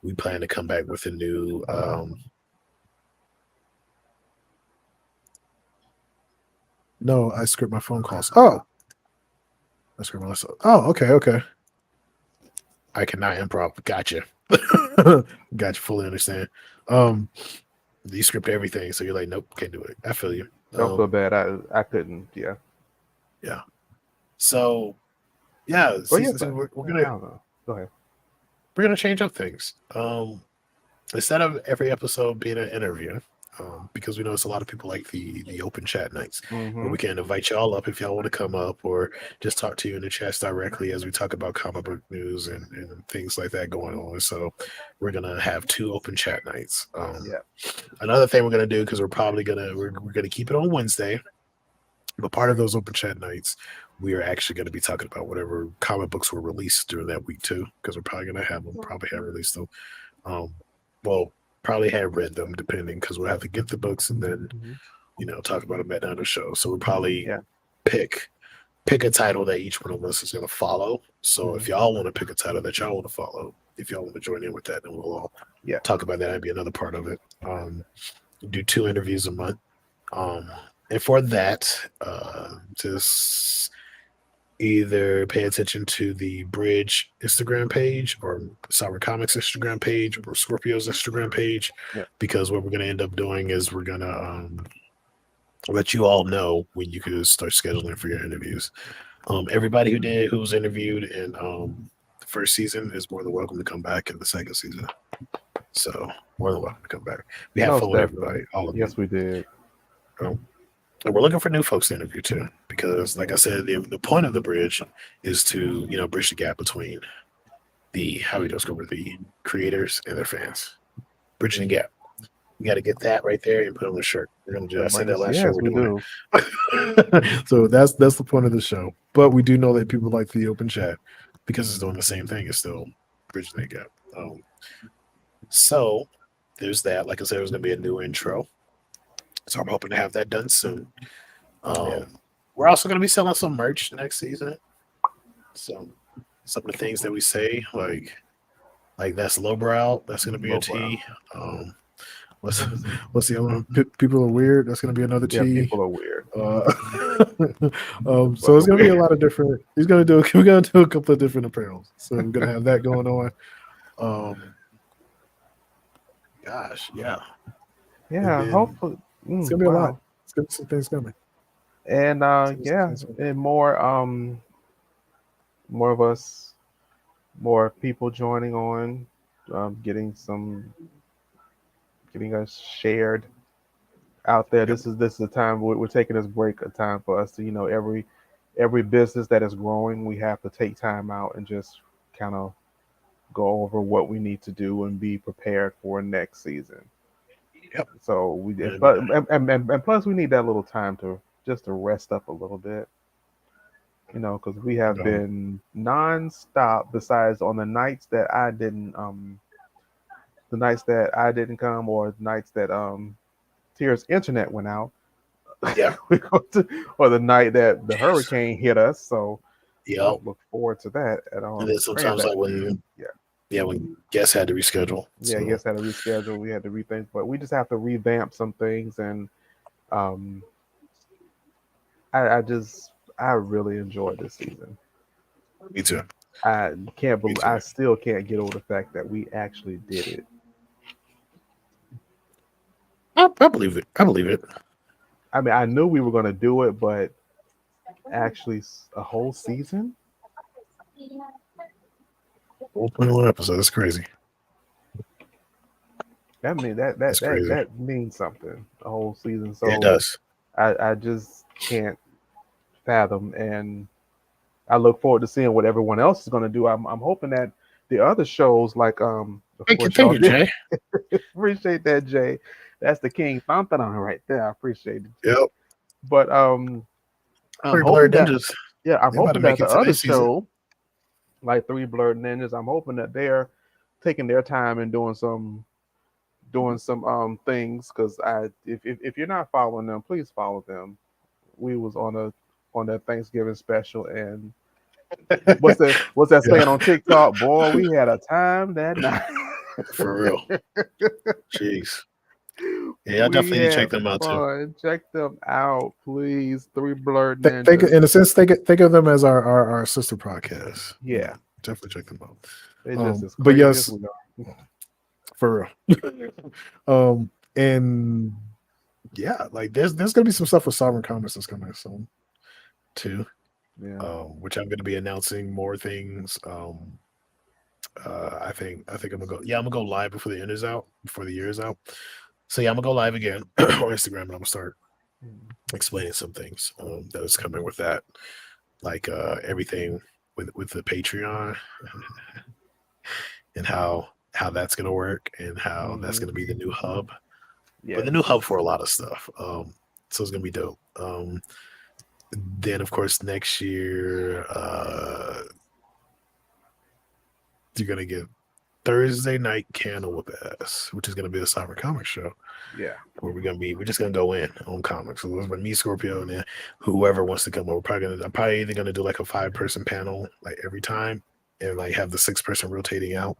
We plan to come back with a new. No, I script my phone calls. Oh, I script myself. Oh, okay, okay. I cannot improv. Gotcha. Gotcha. Fully understand. Um, you script everything, so you're like, nope, can't do it. I feel you. Don't feel bad. I couldn't. Yeah. Yeah. So yeah, But yeah, season two, but we're I gonna don't know. Go ahead. we're gonna change up things. Instead of every episode being an interview, because we know it's a lot of people like the open chat nights where Mm-hmm. we can invite y'all up if y'all want to come up or just talk to you in the chats directly as we talk about comic book news and things like that going on. So we're gonna have 2 open chat nights. Yeah. Another thing we're gonna do because we're gonna keep it on Wednesday, but part of those open chat nights, we are actually going to be talking about whatever comic books were released during that week too, because we're probably going to have them, probably have released them. Um, well, probably have read them depending, because we'll have to get the books and then Mm-hmm. talk about them at the show. So we'll probably Yeah. pick pick a title that each one of us is going to follow. So if Mm-hmm. y'all want to pick a title that y'all want to follow, if y'all want to join in with that, then we'll all Yeah. talk about that. That'd be another part of it. Do 2 interviews a month. Um, and for that, just either pay attention to the Bridge Instagram page or Sour Comics Instagram page or Scorpio's Instagram page, Yeah. because what we're going to end up doing is we're going to let you all know when you can start scheduling for your interviews. Everybody who was interviewed in the first season is more than welcome to come back in the second season. So more than welcome to come back. We have Most fun with definitely. everybody, all of you. Yes, we did. And we're looking for new folks to interview too, because, like I said, the point of the bridge is to bridge the gap between the how we discover the creators and their fans, bridging the gap. We got to get that right there and put on the shirt. We're gonna do. I said that last show. Yes, We're we doing do. it. So that's the point of the show. But we do know that people like the open chat because it's doing the same thing. It's still bridging that gap. So there's that. Like I said, there's gonna be a new intro. So I'm hoping to have that done soon. Yeah. We're also going to be selling some merch next season. So some of the things that we say, like that's lowbrow, that's going to be a Lowbrow. T. What's what's the other one? People are weird. That's going to be another Yeah, T. people are weird. So it's People going to are be a weird. lot of different. We're going to do a couple of different apparels. So we're going to have that going on. Gosh, yeah. And Yeah, then hopefully. it's going to be a lot. Wow. It's going to be some things coming. And It's gonna be some yeah, things coming. and more of us, more people joining on, getting getting us shared out there. Yep. This is the time we're taking this break, a time for us to, every business that is growing, we have to take time out and just kind of go over what we need to do and be prepared for next season. Yep. So we did, And but and plus we need that little time to just to rest up a little bit, because we have been nonstop. Besides on the nights that I didn't come, or nights that Tier's internet went out, yeah. or the night that the hurricane hit us. So I Yep. don't look forward to that at all. And I'm then praying sometimes that like when yeah. when guests had to reschedule. Yeah, I So guess had to reschedule. We had to rethink, but we just have to revamp some things. And um, I really enjoyed this season. me too. I can't Me believe too. I still can't get over the fact that we actually did it. I believe it. I believe it. I mean, I knew we were going to do it, but actually a whole season. 4.1 episodes. That's crazy. That mean That's crazy. that means something. A whole season. Yeah, it So does. I just can't fathom, and I look forward to seeing what everyone else is going to do. I'm hoping that the other shows, like of course Thank y'all you, did Jay. appreciate that, Jay. That's the king thumping on right there. I appreciate it. Yep. But I'm Three hoping Blurred that Ninjas. I'm They about to hoping that make the it to other next season. show, like Three Blurred Ninjas, I'm hoping that they're taking their time and doing some things, because if you're not following them, please follow them. We was on that Thanksgiving special, and what's that saying Yeah, on TikTok? Boy, we had a time that night. for real. Jeez. Yeah, I We definitely need to check had them out too. fun. Check them out, please. Three Blurred Ninjas. In a sense, think of them as our sister podcast. Yeah, Definitely check them out. they're just as But crazy as yes, we are. for real. And yeah, like there's gonna be some stuff with Sovereign Commerce that's coming soon too. Yeah. Which I'm gonna be announcing more things. I think I'm gonna go. Yeah, I'm gonna go live before the end is out. Before the year is out. So yeah, I'm gonna go live again on Instagram, and I'm gonna start explaining some things that is coming with that, like everything with the Patreon and how that's gonna work and how that's gonna be the new hub. But Yeah. the new hub for a lot of stuff. So it's gonna be dope. Then of course next year, you're gonna get Thursday night Candle with Ass, which is gonna be the Cyber Comics show Yeah. where we're just gonna go in on comics. So it's with me, Scorpio, and then whoever wants to come over. I'm probably either gonna do like a 5-person panel like every time and like have the 6-person rotating out.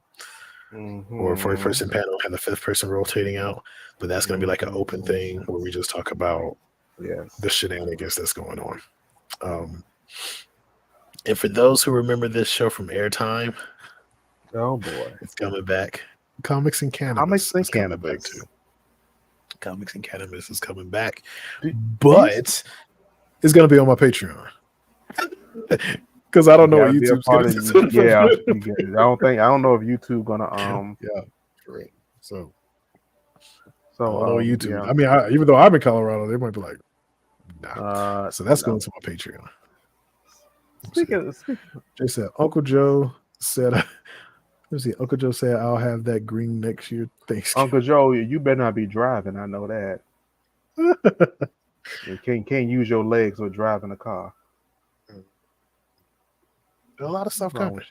Or a 4-person panel, have the 5th person rotating out. But that's gonna be like an open thing where we just talk about the shenanigans that's going on. And for those who remember this show from airtime, Oh boy. it's coming back. Comics and Cannabis Comics and is coming back cannabis. too. Comics and Cannabis is coming back, Do- but it's gonna be on my Patreon because I don't know what Gotta be a YouTube's part gonna of do. yeah. You get it. I don't know if YouTube gonna Yeah, correct. So so I don't know YouTube. yeah. I mean, even though I'm in Colorado, they might be like, nah. So that's No. going to my Patreon. Speaking Jay said, Uncle Joe said, let's see, Uncle Joe said, I'll have that green next year. Thanksgiving. Uncle Joe, you better not be driving. I know that. You can't use your legs or driving a car. A lot of stuff Wrong coming. with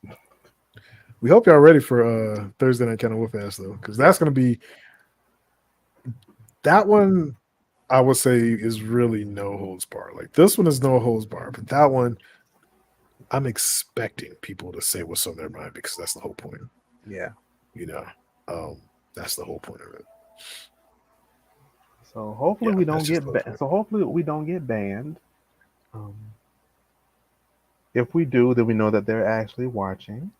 you. We hope y'all ready for Thursday Night Kind of Wolf Ass though, because that's gonna be that one. I would say is really no holds bar. Like this one is no holds bar, but that one, I'm expecting people to say what's on their mind because that's the whole point. Yeah. You know, that's the whole point of it. So hopefully Yeah, we don't that's just get the whole banned. point. So hopefully we don't get banned. If we do, then we know that they're actually watching.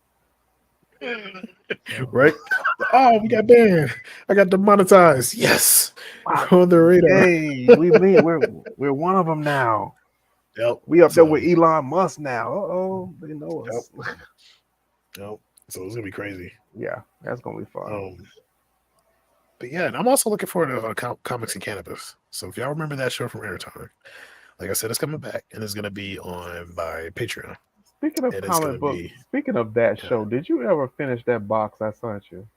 Right? Oh, we got banned. I got demonetized. Yes, we're on the radar. Hey, we're one of them now. Yep. We up there So, with Elon Musk now. They know us. yep. So it's gonna be crazy. Yeah, that's gonna be fun. But yeah, and I'm also looking forward to Comics and Cannabis. So if y'all remember that show from Airtime, like I said, it's coming back and it's gonna be on my Patreon. Speaking of And it's comic gonna books, be speaking of that show, did you ever finish that box I sent you?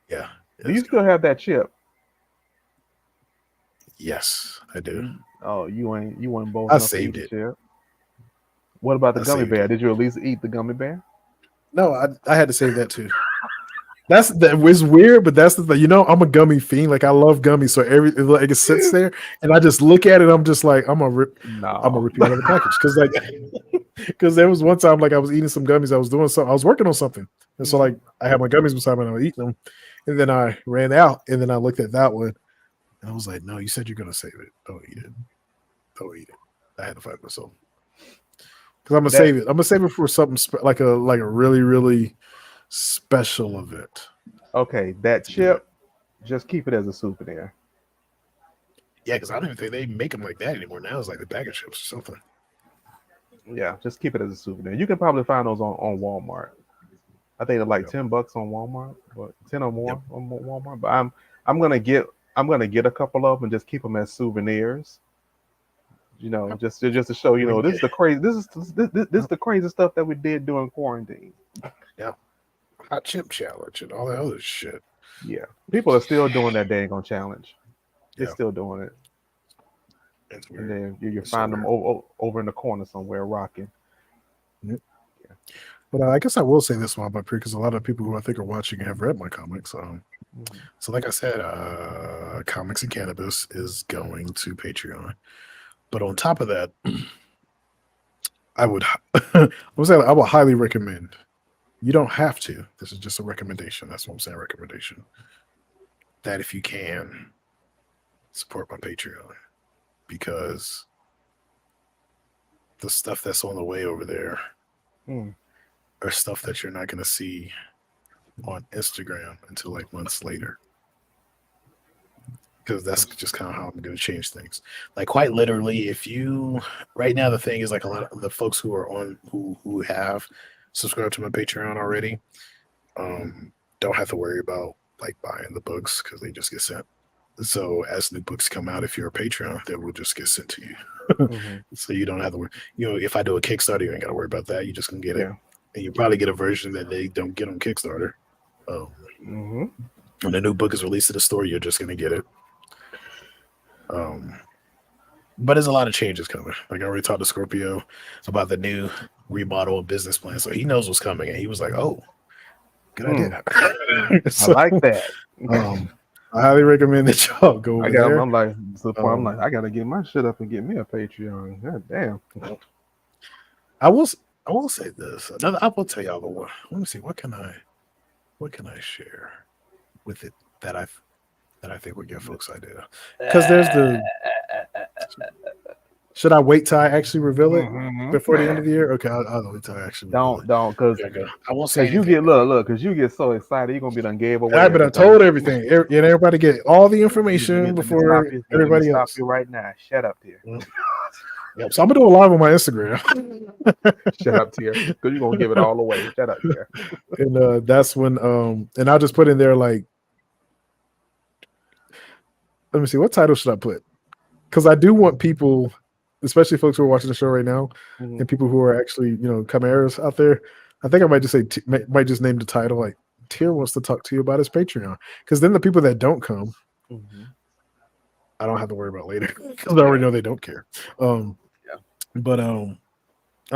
yeah. Do you still have that chip? Yes, I do. Oh, you ain't bold I enough to eat saved the it. chip. What about the I gummy saved bear? it. Did you at least eat the gummy bear? No, I had to save that too. It's weird, but that's the thing. You know, I'm a gummy fiend. Like I love gummies, so it sits there, and I just look at it. I'm just like, I'm gonna rip you out of the package because there was one time like I was eating some gummies. I was doing something. I was working on something, and so like I had my gummies beside me and I was eating them, and then I ran out, and then I looked at that one, and I was like, no, you said you're gonna save it. Don't eat it. Don't eat it. I had to fight myself because I'm gonna save it. I'm gonna save it for something like a really really special event. Okay, that chip, just keep it as a souvenir. Yeah, because I don't even think they make them like that anymore. Now it's like the bag of chips or something. Yeah, just keep it as a souvenir. You can probably find those on Walmart. I think they're like Yep. $10 on Walmart, but 10 or Yep. more on Walmart. But I'm gonna get a couple of them and just keep them as souvenirs. You know, Yep. just to show, We this get is the crazy this is the crazy stuff that we did during quarantine. yeah. Hot chip challenge and all that other shit. Yeah, people are still doing that dang on challenge. They're Yeah. still doing it, It's and weird. then you It's so find them weird. over in the corner somewhere rocking. Yep. But I guess I will say this one, but because a lot of people who I think are watching have read my comics. Mhm. So like I said, Comics and Cannabis is going to Patreon. But on top of that, I would I would say I would highly recommend. You don't have to. This is just a recommendation. That's what I'm saying. Recommendation. That if you can support my Patreon, because the stuff that's on the way over there Mm. are stuff that you're not going to see on Instagram until like months later. Because that's just kind of how I'm going to change things. Like quite literally, if you right now the thing is like a lot of the folks who are on who have subscribed to my Patreon already, don't have to worry about like buying the books because they just get sent. So as new books come out, if you're a Patreon, they will just get sent to you. Hmm. So you don't have to worry. If I do a Kickstarter, you ain't got to worry about that. You just can get it, Yeah. and you probably get a version that they don't get on Kickstarter. Um, Hmm. when the new book is released to the store, you're just gonna get it. Um, but there's a lot of changes coming. Like I already talked to Scorpio about the new remodel business plan, so he knows what's coming, and he was like, "Oh, good Mm. idea." I So, like that. um, I highly recommend that y'all go I over got. there. I'm like to the point. I'm like, Um, I gotta get my shit up and get me a Patreon. God damn. I will. I will say this. I will tell y'all the one. Let me see. What can I share with it that I think would give folks idea? Because there's the. Should I wait till I actually reveal it Hmm. before the end of the year? Okay, I'll wait till I actually reveal it. Don't, cause Okay, I won't say cause you anything get though. cause you get so excited, you're gonna be done gave away I but I everything. told everything, and everybody get all the information Let me stop before you. Let me everybody stop else. you right now. Shut up, here. Mm. Yep. So I'm gonna do a live on my Instagram, Shut up, here. Cause you're gonna give it all away. Shut up, here. and that's when and I'll just put in there like, let me see, what title should I put? Because I do want people, especially folks who are watching the show right now, Mhm. and people who are actually chimeras out there. I think I might just say might just name the title like Tier wants to talk to you about his Patreon, because then the people that don't come, Mhm. I don't have to worry about later because I already know they don't care. Um, Yeah. but I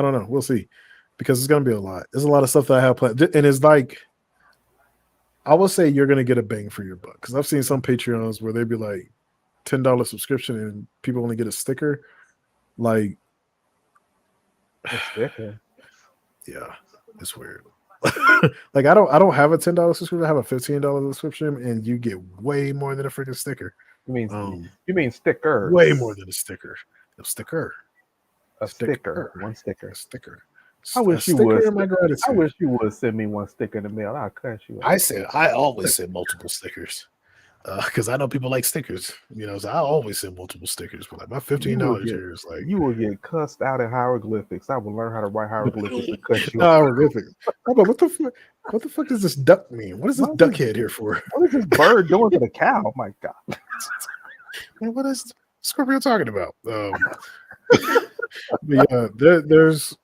don't know. We'll see, because it's gonna be a lot. There's a lot of stuff that I have planned, and it's like I will say you're gonna get a bang for your buck, because I've seen some Patreons where they'd be like $10 subscription and people only get a sticker. Like, A sticker. yeah, it's weird. Like I don't have a $10 subscription. I have a $15 subscription, and you get way more than a freaking sticker. You mean Um, you mean way more stickers? than a sticker. A sticker, A sticker. sticker, One sticker. a sticker, I a wish you would. sticker in my I gratitude. wish you would send me one sticker in the mail. I'll cut you I out. said I always send multiple stickers. Because I know people like stickers, so I always send multiple stickers. But like my You will $15 get here is like, you will get cussed out in hieroglyphics. I will learn how to write hieroglyphics to cut you no, off. horrific. Oh, but what the fuck? What the fuck does this duck mean? What is this What is duck this, head here for? what is this bird doing to the cow? Oh my god. Man, what is Scorpio talking about? But yeah, there's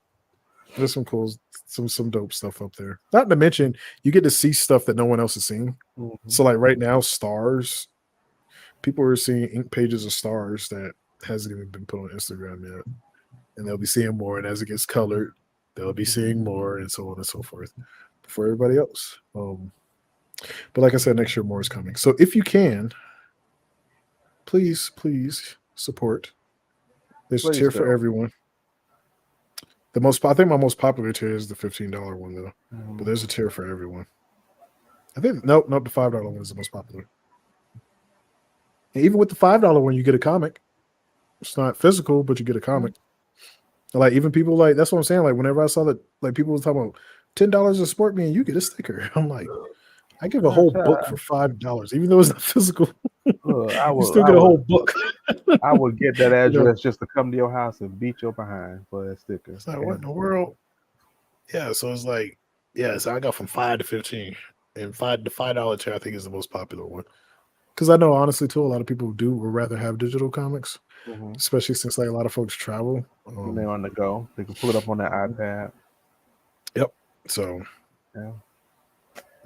some cool, some dope stuff up there. Not to mention, you get to see stuff that no one else is seeing. Mhm. So like right now, stars. People are seeing ink pages of stars that hasn't even been put on Instagram yet, and they'll be seeing more. And as it gets colored, they'll be seeing more, and so on and so forth, before everybody else. But like I said, next year more is coming. So if you can, please support. There's a Please tier for do. everyone. I think my most popular tier is the $15 one though, but Mhm. there's a tier for everyone. I think nope, the $5 one is the most popular. And even with the $5 one, you get a comic. It's not physical, but you get a comic. Like even people like that's what I'm saying. Like whenever I saw that, like people was talking about $10 to support me and you get a sticker. I'm like, I give a Ugh, whole book for $5, even though it's not physical. I You still get a whole book. I would get that You know, address just to come to your house and beat your behind for that sticker. it's like, what in the world? Yeah, so it's like, yeah, so I got from 5 to 15. And the $5 tier, I think, is the most popular one. Because I know, honestly, too, a lot of people do would rather have digital comics, especially since like a lot of folks travel. When they're on the go, they can pull it up on their iPad. Yep. So Yeah.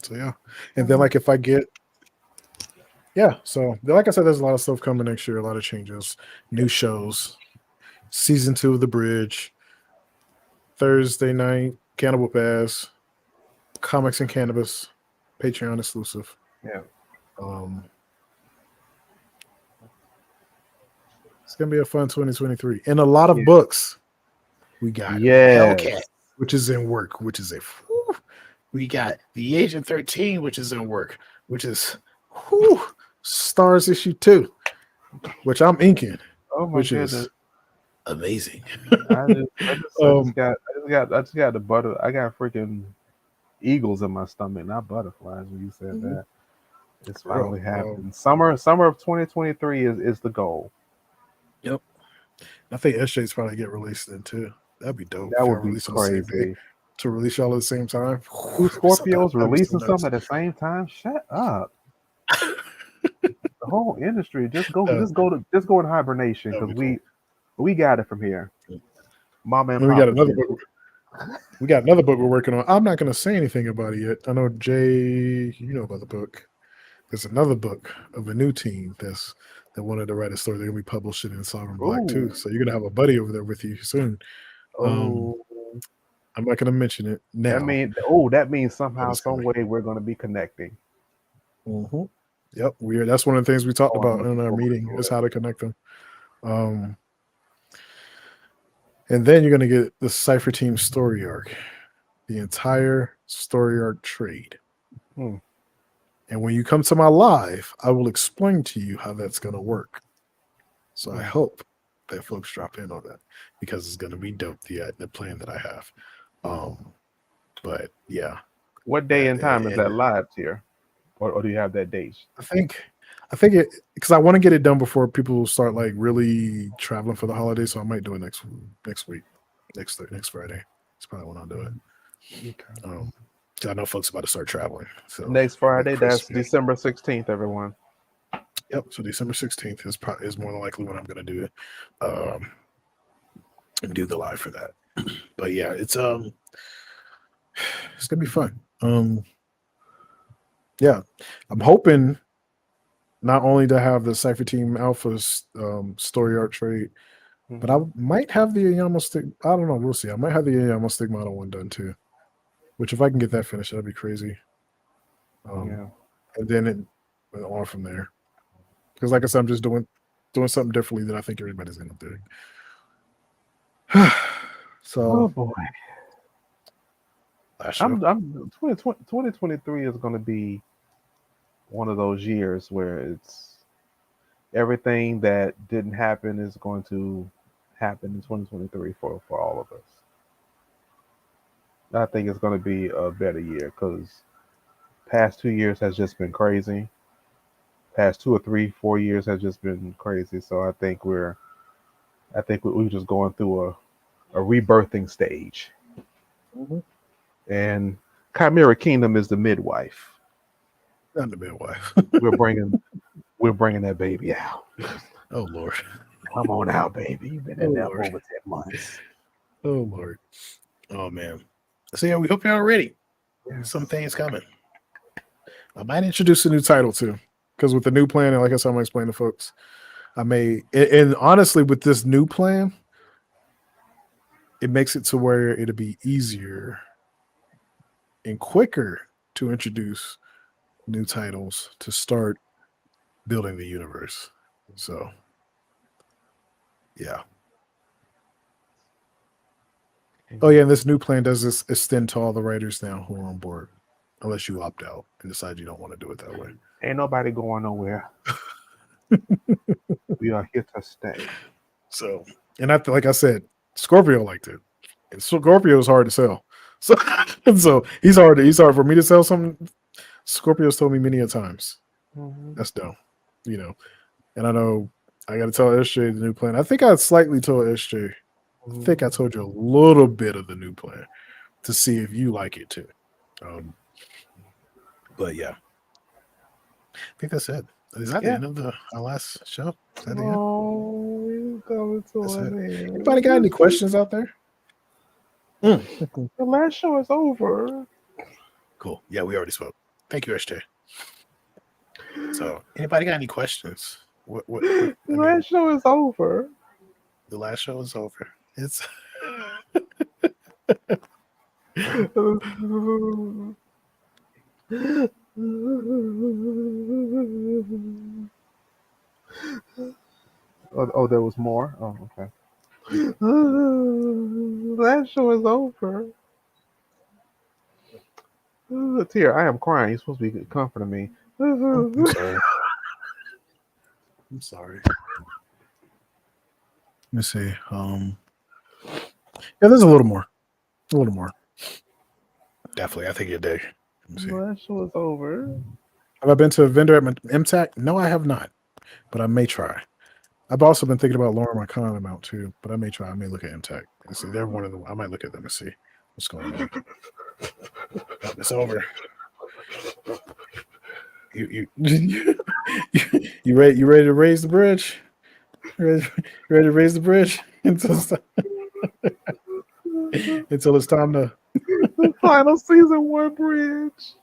So yeah. And then like if I get so like I said, there's a lot of stuff coming next year, a lot of changes, new shows, season 2 of The Bridge, Thursday night, Cannibal Pass, Comics and Cannabis, Patreon exclusive. Yeah. It's gonna be a fun 2023. And a lot of books. We got Hellcat, which is in work, which is we got The Agent 13, which is in work, which is Stars issue 2, which I'm inking. Oh my goodness. Is amazing. I just got the butter. I got freaking eagles in my stomach, not butterflies. When you said that, it's finally happened. Summer of 2023 is the goal. Yep. I think SJ's probably get released then too. That'd be dope. That would be crazy to release y'all at the same time. Two Scorpios releasing something at the same time. Shut up. The whole industry just go in hibernation because we got it from here. Mama and we got another book. We got another book we're working on. I'm not going to say anything about it yet. I know Jay, you know about the book. There's another book of a new team that wanted to write a story. They're going to be publishing in Sovereign Black too. So you're going to have a buddy over there with you soon. I'm not going to mention it now. That means somehow, some way we're going to be connecting. Mm-hmm. Yep, that's one of the things we talked about in our meeting is how to connect them. And then you're going to get the Cypher Team story arc, the entire story arc trade. And when you come to my live, I will explain to you how that's going to work. So I hope that folks drop in on that because it's going to be dope, the plan that I have. But yeah. What day and time is that live here? Or do you have that date? I think it, because I want to get it done before people start like really traveling for the holidays. So I might do it next week, next Friday. It's probably when I'll do it. Okay. I know folks about to start traveling. So next Friday, that's December 16th, everyone. Yep. So December 16th is more than likely when I'm going to do it, and do the live for that. But yeah, it's gonna be fun. Yeah, I'm hoping not only to have the Cypher Team Alpha story arc trade, but I might have the Ayamo Stick. I don't know. We'll see. I might have the Ayamo Stigmata one done too. Which, if I can get that finished, that'd be crazy. And then on from there. Because, like I said, I'm just doing something differently that I think everybody's gonna do. So, oh boy. 2023 is going to be one of those years where it's everything that didn't happen is going to happen in 2023 for all of us. I think it's going to be a better year because past 2 years has just been crazy. Past 2 or 3, 4 years has just been crazy. So I think we're just going through a rebirthing stage. And Chimera Kingdom is the midwife. Not the midwife. we're bringing that baby out. Oh Lord. Come on out, baby. You've been in there for over 10 months. Oh Lord. Oh man. So yeah, we hope y'all are ready. Some things coming. I might introduce a new title too. Because with the new plan, and like I said, I'm gonna explain to folks. And honestly, with this new plan, it makes it to where it'll be easier and quicker to introduce new titles to start building the universe. So, yeah. Oh, yeah, and this new plan does this extend to all the writers now who are on board, unless you opt out and decide you don't want to do it that way. Ain't nobody going nowhere. We are here to stay. So, and like I said, Scorpio liked it. And Scorpio is hard to sell. So he's hard for me to sell something. Scorpio's told me many a times. That's dumb. And I know I got to tell SJ the new plan. I think I slightly told SJ. I think I told you a little bit of the new plan to see if you like it too. But yeah, I think that's it. Is that the end of our last show? Is that the end? Oh, coming to That's an it. end. Anybody got any questions out there? The last show is over. Cool. Yeah, we already spoke. Thank you, SJ. So, anybody got any questions? What The last show is over. The last show is over. It's oh, there was more. Oh, okay. Last show is over. Tear, I am crying. You're supposed to be comforting me. I'm sorry. I'm sorry. Let me see. Yeah, there's a little more. A little more. Definitely. I think you dig. Last show is over. Have I been to a vendor at MTAC? No, I have not. But I may try. I've also been thinking about lowering my con amount too, but I may try. I may look at MTAC and see. They're one of them. I might look at them and see what's going on. Oh, it's over. You you ready? You ready to raise the bridge? You ready to raise the bridge until it's time to The final season 1 bridge.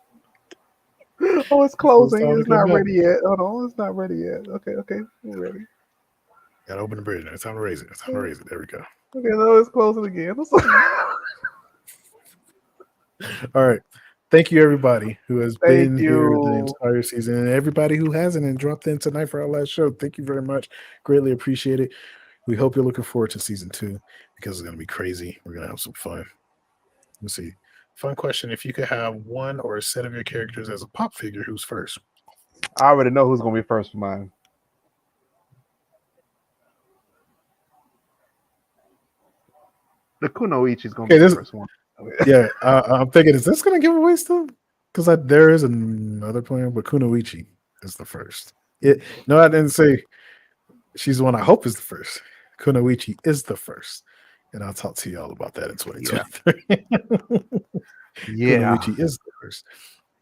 Oh, it's closing. It's not ready yet. Hold on, it's not ready yet. Okay, we're ready. Gotta open the bridge now. It's time to raise it. It's time to raise it. There we go. Okay, no, it's closing again. All right. Thank you, everybody who has been you. here the entire season, and everybody who hasn't and dropped in tonight for our last show. Thank you very much. Greatly appreciate it. We hope you're looking forward to season 2 because it's going to be crazy. We're going to have some fun. Let's see. Fun question. If you could have one or a set of your characters as a pop figure, who's first? I already know who's going to be first for mine. The Kunoichi is going to be the first one. Yeah, I'm thinking, is this going to give away stuff? Because there is another plan, but Kunoichi is the first. No, I didn't say she's the one I hope is the first. Kunoichi is the first. And I'll talk to y'all about that in 2023. Yeah. Kunoichi is the first.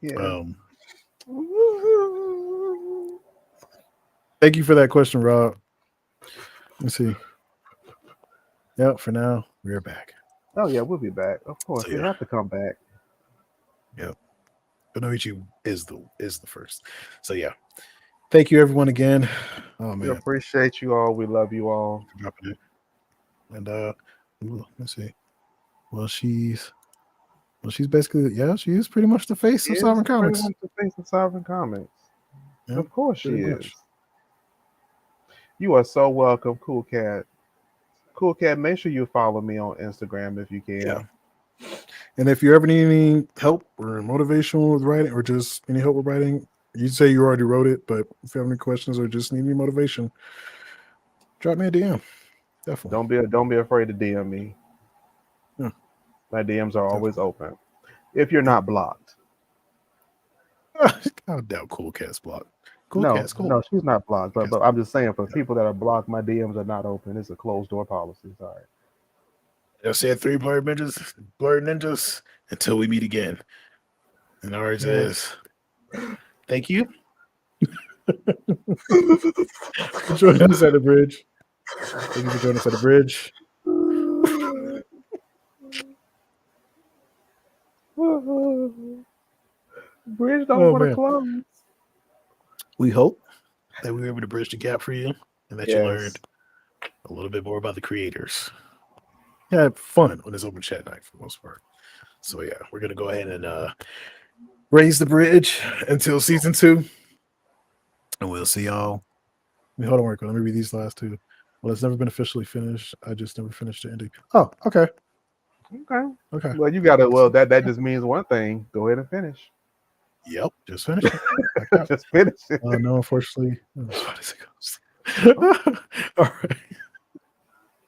Yeah. Thank you for that question, Rob. Let's see. Yep, for now, we're back. Oh, yeah, we'll be back. Of course, we have to come back. Yep. Kunoichi is the first. So, yeah. Thank you, everyone, again. Oh, man. We appreciate you all. We love you all. And let's see. Well, she's basically, she is pretty much the face of Sovereign Comics. The face of Sovereign Comics. Yeah, of course she is. Much. You are so welcome, Cool Cat. Cool Cat, make sure you follow me on Instagram if you can. Yeah. And if you ever need any help or motivation with writing or just any help with writing, you say you already wrote it, but if you have any questions or just need any motivation, drop me a DM. Definitely. Don't be afraid to DM me. Yeah. My DMs are always open. If you're not blocked. I doubt Cool Cat's blocked. No, she's not blocked. But I'm just saying, for people that are blocked, my DMs are not open. It's a closed door policy. Sorry. I said 3 blurred ninjas until we meet again. And ours is thank you. Join us at the bridge. Thank you for joining us at the bridge. Bridge don't want to close. We hope that we were able to bridge the gap for you and that you learned a little bit more about the creators. Had fun on this open chat night for the most part. So yeah, we're gonna go ahead and raise the bridge until season 2. And we'll see y'all. Hold on, let me read these last 2. Well, it's never been officially finished. I just never finished the ending. Oh, okay. Okay. Well, you gotta. Well, that just means one thing. Go ahead and finish. Yep, just finish it. Just finish it. No, unfortunately. As far as it goes. All right.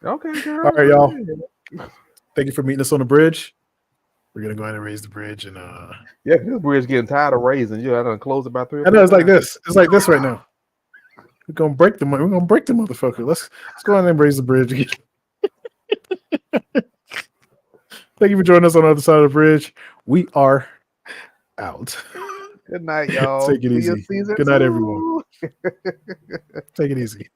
Okay, girl. All right, y'all. Thank you for meeting us on the bridge. We're gonna go ahead and raise the bridge and this bridge getting tired of raising. You gotta close it by 3. I know it's like this. It's like this right now. We're gonna break the motherfucker. Let's go ahead and raise the bridge again. Thank you for joining us on the other side of the bridge. We are out. Good night, y'all. Take it See you easy. season Good night, 2. everyone. Take it easy.